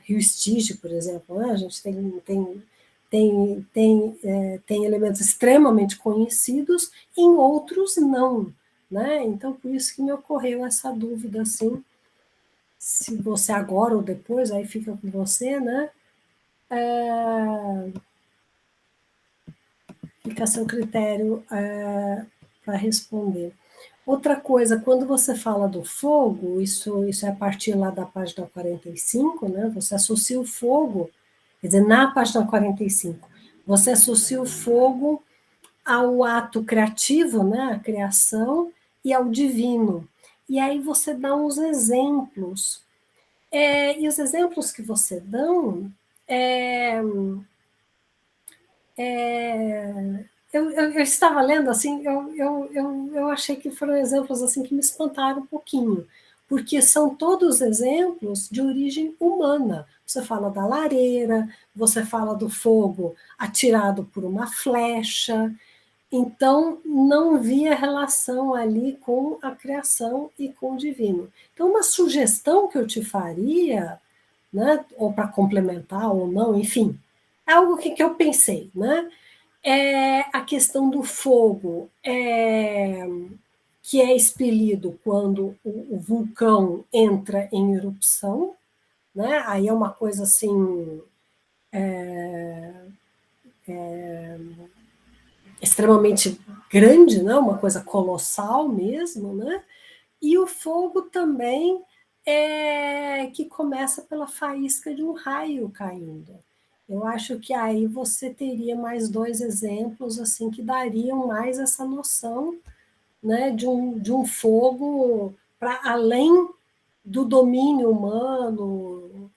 Rio Estige, por exemplo, né? A gente tem elementos extremamente conhecidos, em outros não, né? Então, por isso que me ocorreu essa dúvida, assim, se você agora ou depois, aí fica com você, né? Fica a seu critério para responder. Outra coisa, quando você fala do fogo, isso é a partir lá da página 45, né? Você associa o fogo, quer dizer, na página 45, você associa o fogo ao ato criativo, né? A criação, e ao divino. E aí você dá uns exemplos. E os exemplos que você dão eu estava lendo assim, eu achei que foram exemplos assim que me espantaram um pouquinho, porque são todos exemplos de origem humana. Você fala da lareira, você fala do fogo atirado por uma flecha, então não via relação ali com a criação e com o divino. Então, uma sugestão que eu te faria, né, ou para complementar ou não, enfim, é algo que eu pensei, né? A questão do fogo, que é expelido quando o vulcão entra em erupção, né? Aí é uma coisa assim extremamente grande, né? Uma coisa colossal mesmo, né? E o fogo também que começa pela faísca de um raio caindo. Eu acho que aí você teria mais dois exemplos assim que dariam mais essa noção, né, de um fogo para além do domínio humano,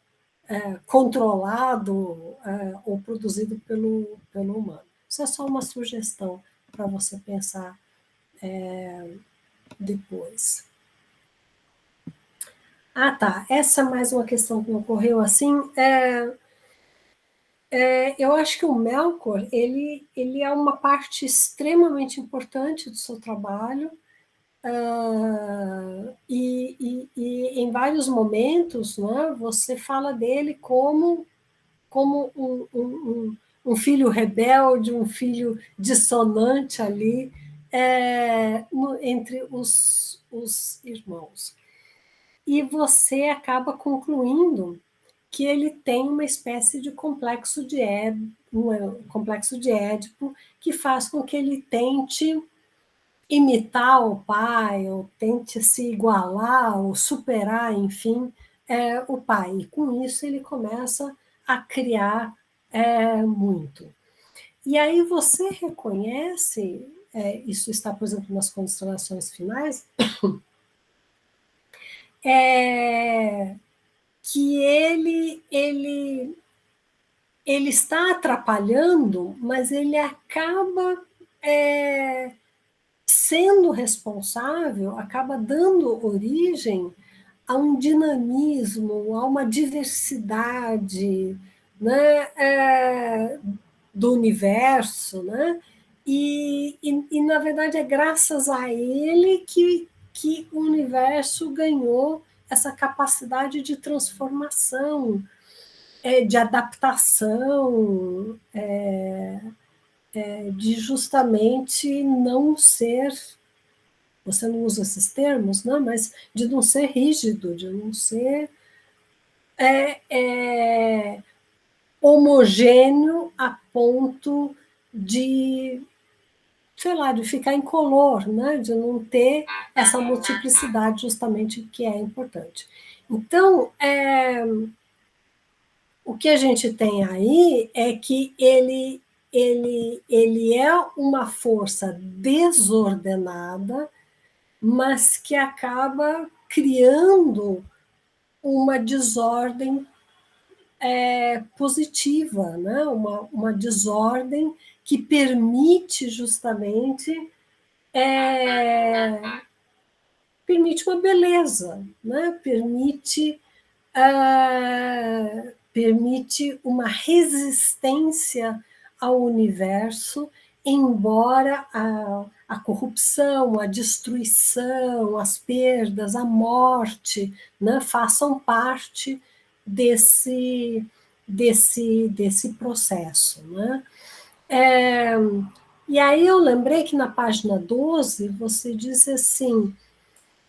controlado ou produzido pelo humano. Isso é só uma sugestão para você pensar depois. Ah, tá. Essa é mais uma questão que me ocorreu assim. Eu acho que o Melkor, ele é uma parte extremamente importante do seu trabalho, e em vários momentos, né, você fala dele como um filho rebelde, um filho dissonante ali entre os irmãos. E você acaba concluindo que ele tem uma espécie de complexo de Édipo, que faz com que ele tente imitar o pai, ou tente se igualar, ou superar, enfim, o pai. E com isso ele começa a criar muito. E aí você reconhece, isso está, por exemplo, nas constelações finais, que ele está atrapalhando, mas ele acaba sendo responsável, acaba dando origem a um dinamismo, a uma diversidade, né, do universo, né? Na verdade, é graças a ele que o universo ganhou essa capacidade de transformação, de adaptação, de justamente não ser, você não usa esses termos, né? Mas de não ser rígido, de não ser homogêneo a ponto de, sei lá, de ficar incolor, né? De não ter essa multiplicidade justamente que é importante. Então, o que a gente tem aí é que ele é uma força desordenada, mas que acaba criando uma desordem positiva, né? Uma desordem que permite justamente permite uma beleza, né? Permite uma resistência ao universo, embora a corrupção, a destruição, as perdas, a morte, né, façam parte desse processo. Né? E aí eu lembrei que na página 12 você diz assim: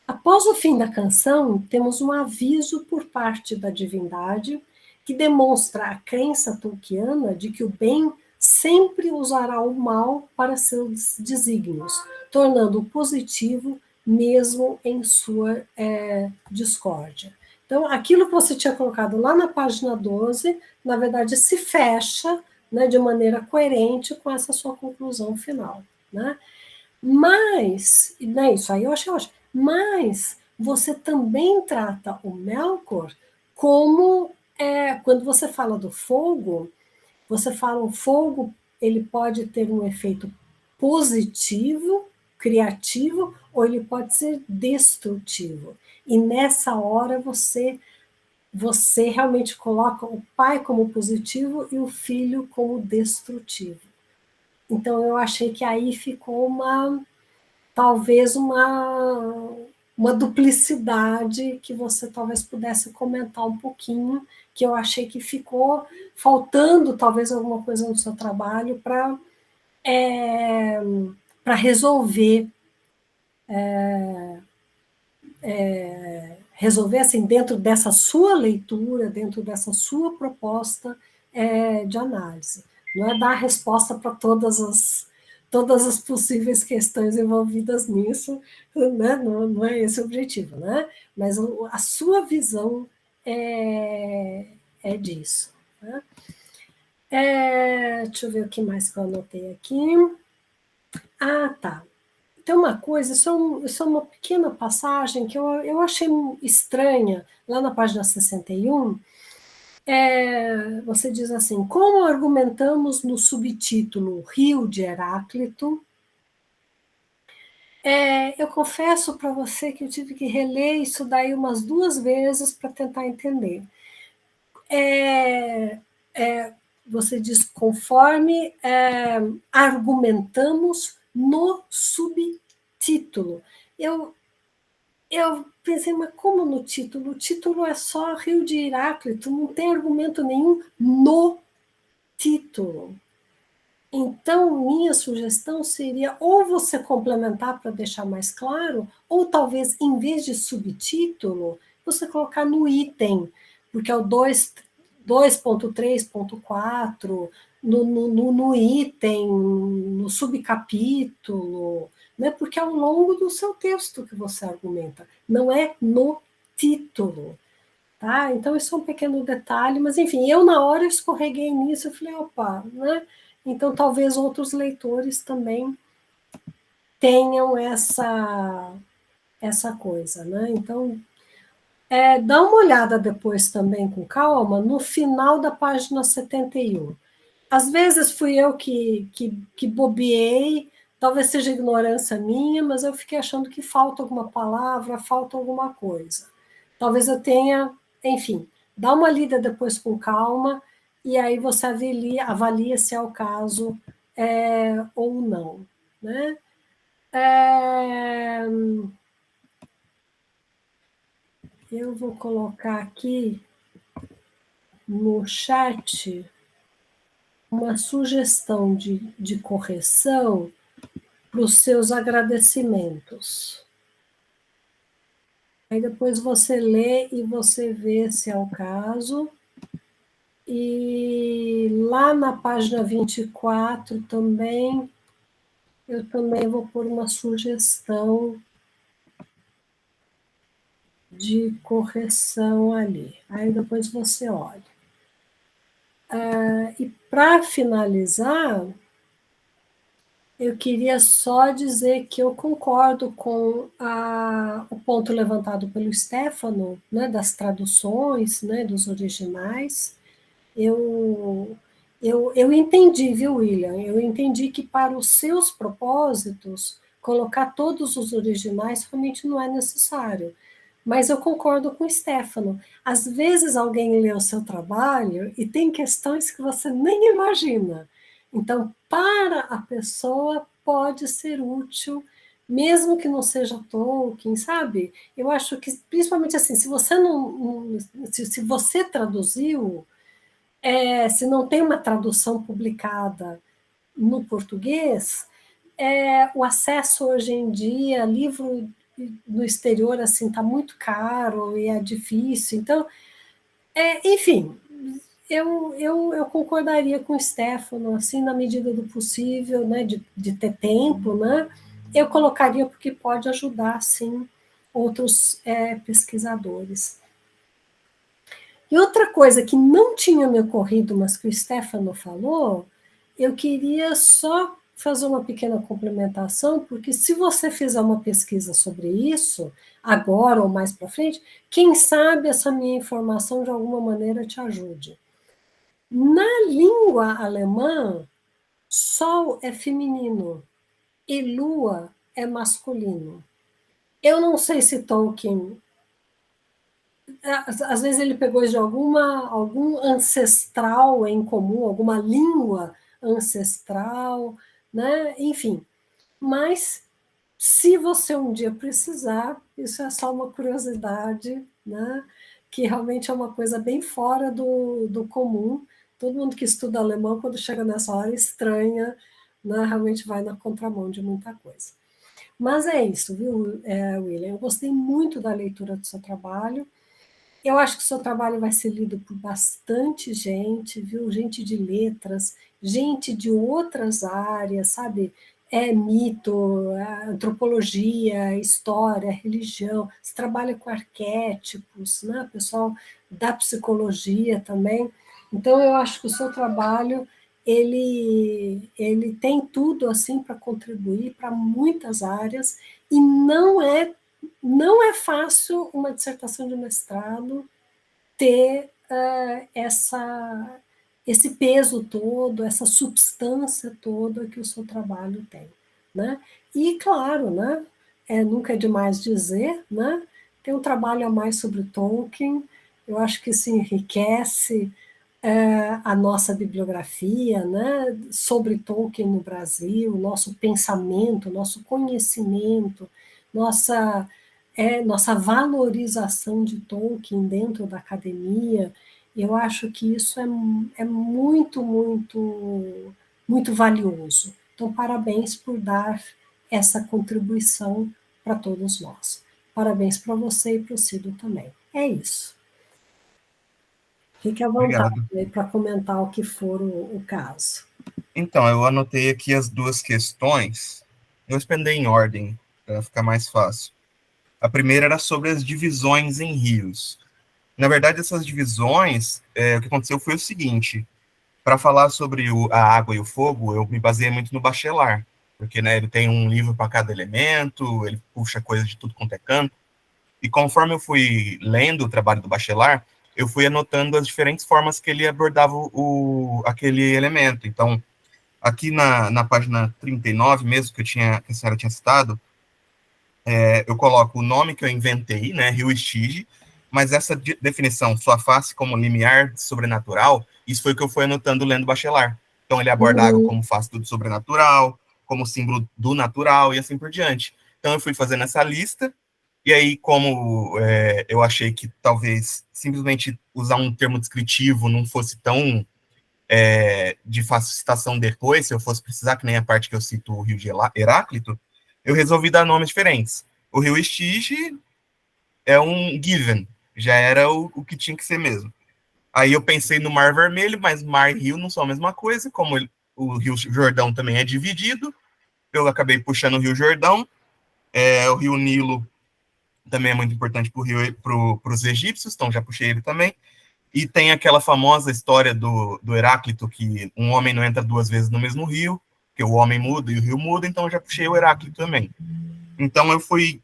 após o fim da canção, temos um aviso por parte da divindade que demonstra a crença tolkiana de que o bem sempre usará o mal para seus desígnios, tornando o positivo mesmo em sua discórdia. Então, aquilo que você tinha colocado lá na página 12, na verdade, se fecha, né, de maneira coerente com essa sua conclusão final. Né? Mas, né, isso aí eu achei ótimo, mas você também trata o Melkor como, quando você fala do fogo, você fala o fogo, ele pode ter um efeito positivo, criativo, ou ele pode ser destrutivo. E nessa hora você realmente coloca o pai como positivo e o filho como destrutivo. Então eu achei que aí ficou talvez uma duplicidade que você talvez pudesse comentar um pouquinho, que eu achei que ficou faltando talvez alguma coisa no seu trabalho para resolver, resolver assim, dentro dessa sua leitura, dentro dessa sua proposta de análise. Não é dar a resposta para todas as possíveis questões envolvidas nisso, né? Não é esse o objetivo, né? Mas a sua visão é disso. Né? Deixa eu ver o que mais que eu anotei aqui. Ah, tá. Tem uma coisa, isso é uma pequena passagem que eu achei estranha, lá na página 61, você diz assim: como argumentamos no subtítulo Rio de Heráclito, eu confesso para você que eu tive que reler isso daí umas 2 vezes para tentar entender. Você diz, conforme argumentamos no subtítulo. Eu pensei, mas como no título? O título é só Rio de Heráclito, não tem argumento nenhum no título. Então, minha sugestão seria ou você complementar para deixar mais claro, ou talvez, em vez de subtítulo, você colocar no item, porque é o 2.3.4, no item, no subcapítulo, né? Porque é ao longo do seu texto que você argumenta, não é no título. Tá? Então, isso é um pequeno detalhe, mas enfim, eu na hora escorreguei nisso, eu falei, opa, né? Então talvez outros leitores também tenham essa coisa, né? Então, dá uma olhada depois também com calma no final da página 71. Às vezes fui eu que bobeei, talvez seja ignorância minha, mas eu fiquei achando que falta alguma palavra, falta alguma coisa. Talvez eu tenha, enfim, dá uma lida depois com calma, e aí você avalia se é o caso ou não. Né? Eu vou colocar aqui no chat uma sugestão de correção para os seus agradecimentos. Aí depois você lê e você vê se é o caso. E lá na página 24 também, eu também vou pôr uma sugestão de correção ali. Aí depois você olha. E para finalizar, eu queria só dizer que eu concordo com o ponto levantado pelo Stefano, né, das traduções, né, dos originais. Eu entendi, viu, William? Eu entendi que para os seus propósitos, colocar todos os originais realmente não é necessário. Mas eu concordo com o Stefano. Às vezes alguém lê o seu trabalho e tem questões que você nem imagina. Então, para a pessoa, pode ser útil, mesmo que não seja Tolkien, sabe? Eu acho que, principalmente assim, se você se você traduziu, se não tem uma tradução publicada no português, o acesso hoje em dia, livro no exterior, assim, está muito caro e é difícil. Então, enfim, eu concordaria com o Stefano, assim, na medida do possível, né, de ter tempo, né, eu colocaria porque pode ajudar, sim, outros pesquisadores. E outra coisa que não tinha me ocorrido, mas que o Stefano falou, eu queria só fazer uma pequena complementação, porque se você fizer uma pesquisa sobre isso, agora ou mais para frente, quem sabe essa minha informação de alguma maneira te ajude. Na língua alemã, sol é feminino e lua é masculino. Eu não sei se Tolkien às vezes ele pegou de algum ancestral em comum, alguma língua ancestral, né? Enfim. Mas, se você um dia precisar, isso é só uma curiosidade, né? Que realmente é uma coisa bem fora do comum. Todo mundo que estuda alemão, quando chega nessa hora, estranha, né? Realmente vai na contramão de muita coisa. Mas é isso, viu, William? Eu gostei muito da leitura do seu trabalho. Eu acho que o seu trabalho vai ser lido por bastante gente, viu? Gente de letras, gente de outras áreas, sabe? Mito, antropologia, história, religião. Você trabalha com arquétipos, né? Pessoal da psicologia também. Então, eu acho que o seu trabalho ele tem tudo assim para contribuir para muitas áreas e não é fácil uma dissertação de mestrado ter esse peso todo, essa substância toda que o seu trabalho tem. Né? E, claro, né, nunca é demais dizer, né, tem um trabalho a mais sobre Tolkien, eu acho que isso enriquece a nossa bibliografia, né, sobre Tolkien no Brasil, nosso pensamento, nosso conhecimento, nossa valorização de Tolkien dentro da academia. Eu acho que isso é muito, muito, muito valioso. Então, parabéns por dar essa contribuição para todos nós. Parabéns para você e para o Cido também. É isso. Fique à vontade para comentar o que for o caso. Então, eu anotei aqui as duas questões. vou expender em ordem, para ficar mais fácil. A primeira era sobre as divisões em rios. Na verdade, essas divisões, o que aconteceu foi o seguinte: para falar sobre a água e o fogo, eu me baseei muito no Bachelard, porque, né, ele tem um livro para cada elemento, ele puxa coisas de tudo quanto é canto, e conforme eu fui lendo o trabalho do Bachelard, eu fui anotando as diferentes formas que ele abordava aquele elemento. Então, aqui na página 39 mesmo, que a senhora tinha citado, eu coloco o nome que eu inventei, né, Rio Estige, mas essa definição, sua face como limiar sobrenatural, isso foi o que eu fui anotando lendo Bachelard. Então ele aborda a água como face do sobrenatural, como símbolo do natural e assim por diante. Então eu fui fazendo essa lista, e aí como eu achei que talvez simplesmente usar um termo descritivo não fosse tão de fácil citação depois, se eu fosse precisar, que nem a parte que eu cito o rio de Heráclito, eu resolvi dar nomes diferentes. O rio Estige é um given, já era o que tinha que ser mesmo. Aí eu pensei no Mar Vermelho, mas mar e rio não são a mesma coisa, como o Rio Jordão também é dividido, eu acabei puxando o Rio Jordão, o Rio Nilo também é muito importante para os egípcios, então já puxei ele também. E tem aquela famosa história do Heráclito, que um homem não entra duas vezes no mesmo rio, que o homem muda e o rio muda, então eu já puxei o Heráclito também. Então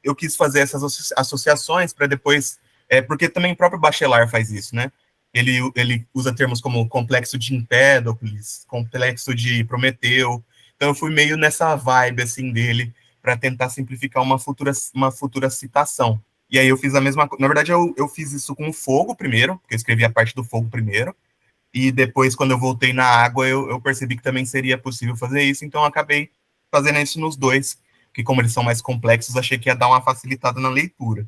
eu quis fazer essas associações para depois, porque também o próprio Bachelard faz isso, né? Ele usa termos como complexo de Empédocles, complexo de Prometeu. Então eu fui meio nessa vibe assim dele para tentar simplificar uma futura citação. E aí eu fiz a mesma coisa. Na verdade, eu fiz isso com o fogo primeiro, porque eu escrevi a parte do fogo primeiro, e depois, quando eu voltei na água, eu percebi que também seria possível fazer isso, então eu acabei fazendo isso nos dois, que como eles são mais complexos, achei que ia dar uma facilitada na leitura.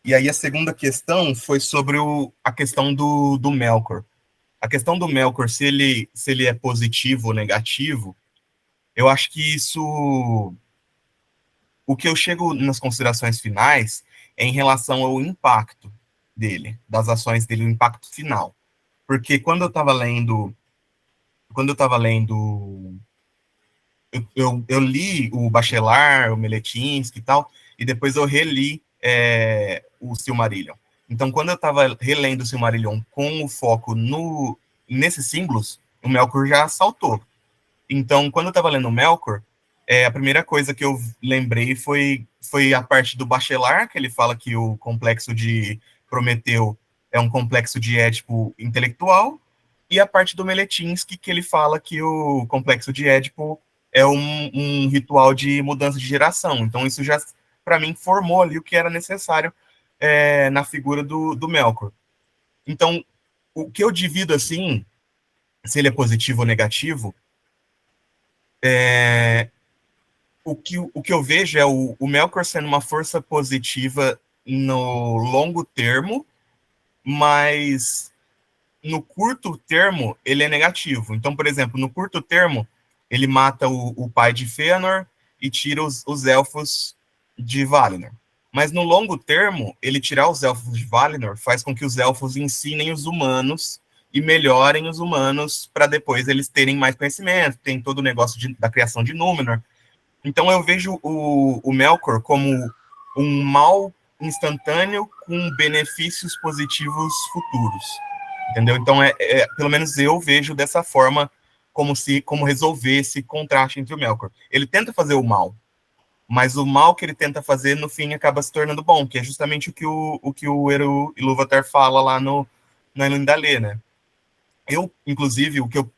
E aí a segunda questão foi sobre a questão do Melkor. A questão do Melkor, se ele é positivo ou negativo, eu acho que isso... O que eu chego nas considerações finais é em relação ao impacto dele, das ações dele, o impacto final. Porque quando eu estava lendo, eu li o Bachelard, o Meletinsky e tal, e depois eu reli o Silmarillion. Então, quando eu estava relendo o Silmarillion com o foco nesses símbolos, o Melkor já saltou. Então, quando eu estava lendo o Melkor, a primeira coisa que eu lembrei foi a parte do Bachelard, que ele fala que o complexo de Prometeu é um complexo de Édipo intelectual, e a parte do Meletinsky, que ele fala que o complexo de Édipo é um ritual de mudança de geração. Então, isso já, para mim, formou ali o que era necessário na figura do Melkor. Então, o que eu divido assim, se ele é positivo ou negativo, o que eu vejo é o Melkor sendo uma força positiva no longo termo, mas no curto termo ele é negativo. Então, por exemplo, no curto termo, ele mata o pai de Fëanor e tira os elfos de Valinor. Mas no longo termo, ele tirar os elfos de Valinor faz com que os elfos ensinem os humanos e melhorem os humanos para depois eles terem mais conhecimento. Tem todo o negócio da criação de Númenor. Então eu vejo o Melkor como um mal instantâneo com benefícios positivos futuros. Entendeu? Então, pelo menos eu vejo dessa forma como resolver esse contraste entre o Melkor. Ele tenta fazer o mal, mas o mal que ele tenta fazer, no fim, acaba se tornando bom, que é justamente o que o Eru Ilúvatar fala lá na Elendilê, né? Inclusive, o que eu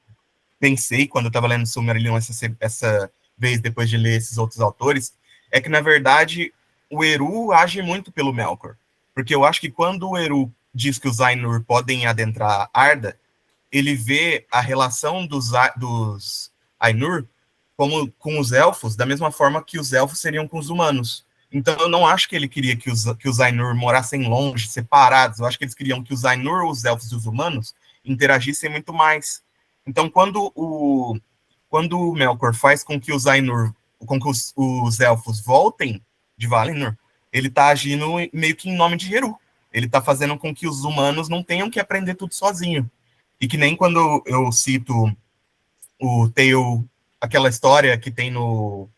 pensei quando eu estava lendo Silmarillion essa vez, depois de ler esses outros autores, é que, na verdade, o Eru age muito pelo Melkor. Porque eu acho que quando o Eru diz que os Ainur podem adentrar Arda, ele vê a relação dos Ainur como com os elfos, da mesma forma que os elfos seriam com os humanos. Então eu não acho que ele queria que os Ainur morassem longe, separados. Eu acho que eles queriam que os Ainur, os elfos e os humanos interagissem muito mais. Então quando o Melkor faz com que os Ainur, com que os elfos voltem de Valinor, ele está agindo meio que em nome de Eru. Ele está fazendo com que os humanos não tenham que aprender tudo sozinho. E que nem quando eu cito o Tale, aquela história que tem no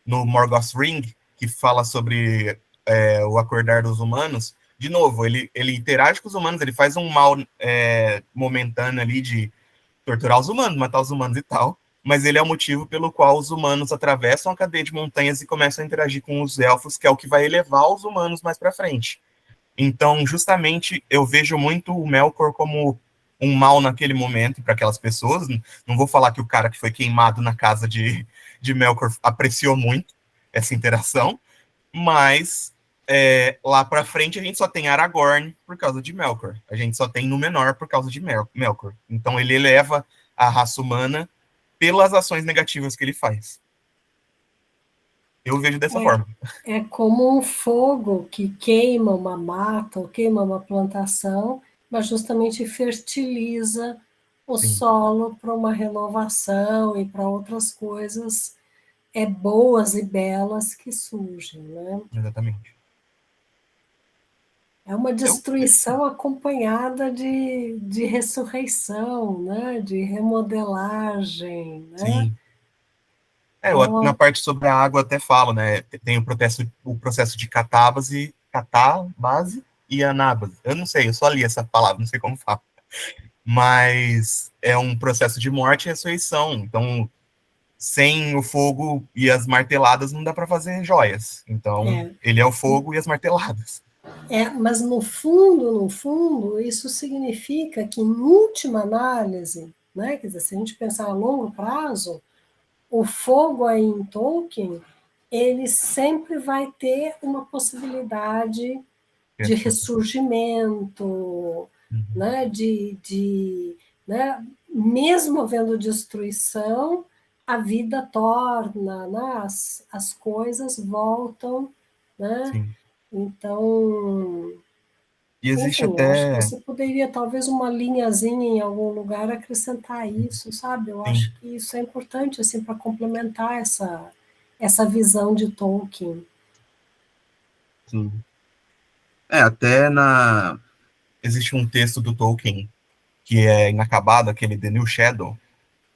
Morgoth's Ring, que fala sobre o acordar dos humanos. De novo, ele interage com os humanos, ele faz um mal momentâneo ali de torturar os humanos, matar os humanos e tal, mas ele é o motivo pelo qual os humanos atravessam a cadeia de montanhas e começam a interagir com os elfos, que é o que vai elevar os humanos mais para frente. Então, justamente, eu vejo muito o Melkor como um mal naquele momento para aquelas pessoas. Não vou falar que o cara que foi queimado na casa de Melkor apreciou muito essa interação, mas lá para frente a gente só tem Aragorn por causa de Melkor. A gente só tem Númenor por causa de Melkor. Então ele eleva a raça humana pelas ações negativas que ele faz. Eu vejo dessa forma. É como um fogo que queima uma mata ou queima uma plantação, mas justamente fertiliza o Sim. solo para uma renovação e para outras coisas boas e belas que surgem, né? Exatamente. É uma destruição acompanhada de ressurreição, né? De remodelagem, né? Sim. Na parte sobre a água até falo, né? Tem o processo de catábase e anábase. Eu não sei, eu só li essa palavra, não sei como fala. Mas é um processo de morte e ressurreição. Então, sem o fogo e as marteladas não dá para fazer joias. Então, ele é o fogo e as marteladas. Mas no fundo, isso significa que, em última análise, né, quer dizer, se a gente pensar a longo prazo, o fogo aí em Tolkien, ele sempre vai ter uma possibilidade de ressurgimento, né, né, mesmo havendo destruição, a vida torna, né, as coisas voltam, né? Sim. Então, e existe enfim, eu acho que até... você poderia, talvez, uma linhazinha em algum lugar acrescentar isso, sabe? Eu acho que isso é importante, assim, para complementar essa visão de Tolkien. Sim. Até existe um texto do Tolkien que é inacabado, aquele The New Shadow,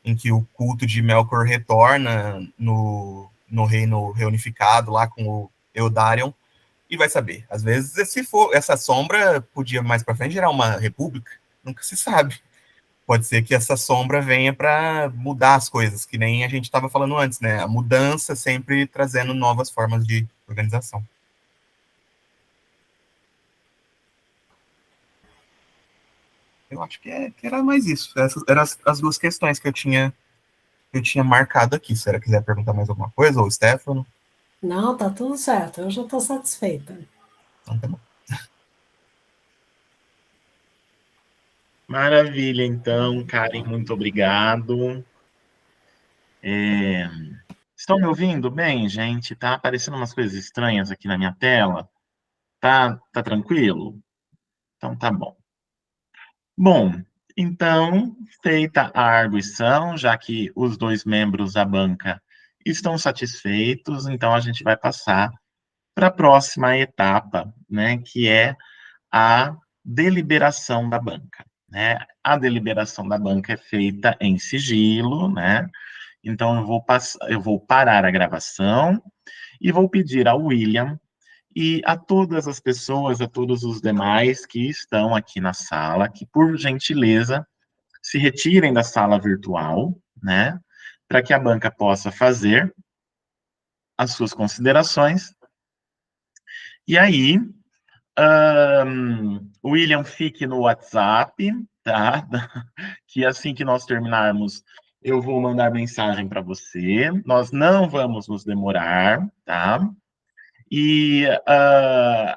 em que o culto de Melkor retorna no reino reunificado, lá com o Eldarion, e vai saber. Às vezes, se for essa sombra, podia mais para frente gerar uma república, nunca se sabe. Pode ser que essa sombra venha para mudar as coisas, que nem a gente estava falando antes, né? A mudança sempre trazendo novas formas de organização. Eu acho que era mais isso. Essas eram as duas questões que eu tinha marcado aqui. Se você quiser perguntar mais alguma coisa, ou o Stefano. Não, tá tudo certo, eu já estou satisfeita. Então, tá bom. Maravilha, então, Karen, muito obrigado. Estão me ouvindo bem, gente? Tá aparecendo umas coisas estranhas aqui na minha tela. Tá tranquilo? Então tá bom. Bom, então, feita a arguição, já que os dois membros da banca estão satisfeitos, então a gente vai passar para a próxima etapa, né, que é a deliberação da banca, né? A deliberação da banca é feita em sigilo, né? Então eu vou parar a gravação e vou pedir ao William e a todas as pessoas, a todos os demais que estão aqui na sala, que por gentileza se retirem da sala virtual, né? Para que a banca possa fazer as suas considerações. E aí, William, fique no WhatsApp, tá? Que assim que nós terminarmos, eu vou mandar mensagem para você. Nós não vamos nos demorar, tá? E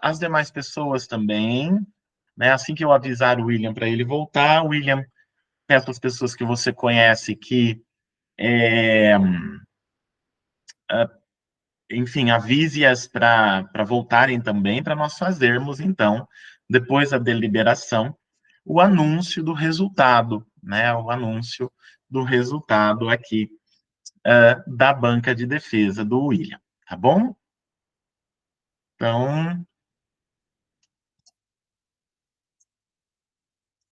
as demais pessoas também, né? Assim que eu avisar o William para ele voltar, William, peço às pessoas que você conhece que, enfim, avise-as para voltarem também, para nós fazermos, então, depois da deliberação, o anúncio do resultado, né? O anúncio do resultado aqui da banca de defesa do William, tá bom? Então,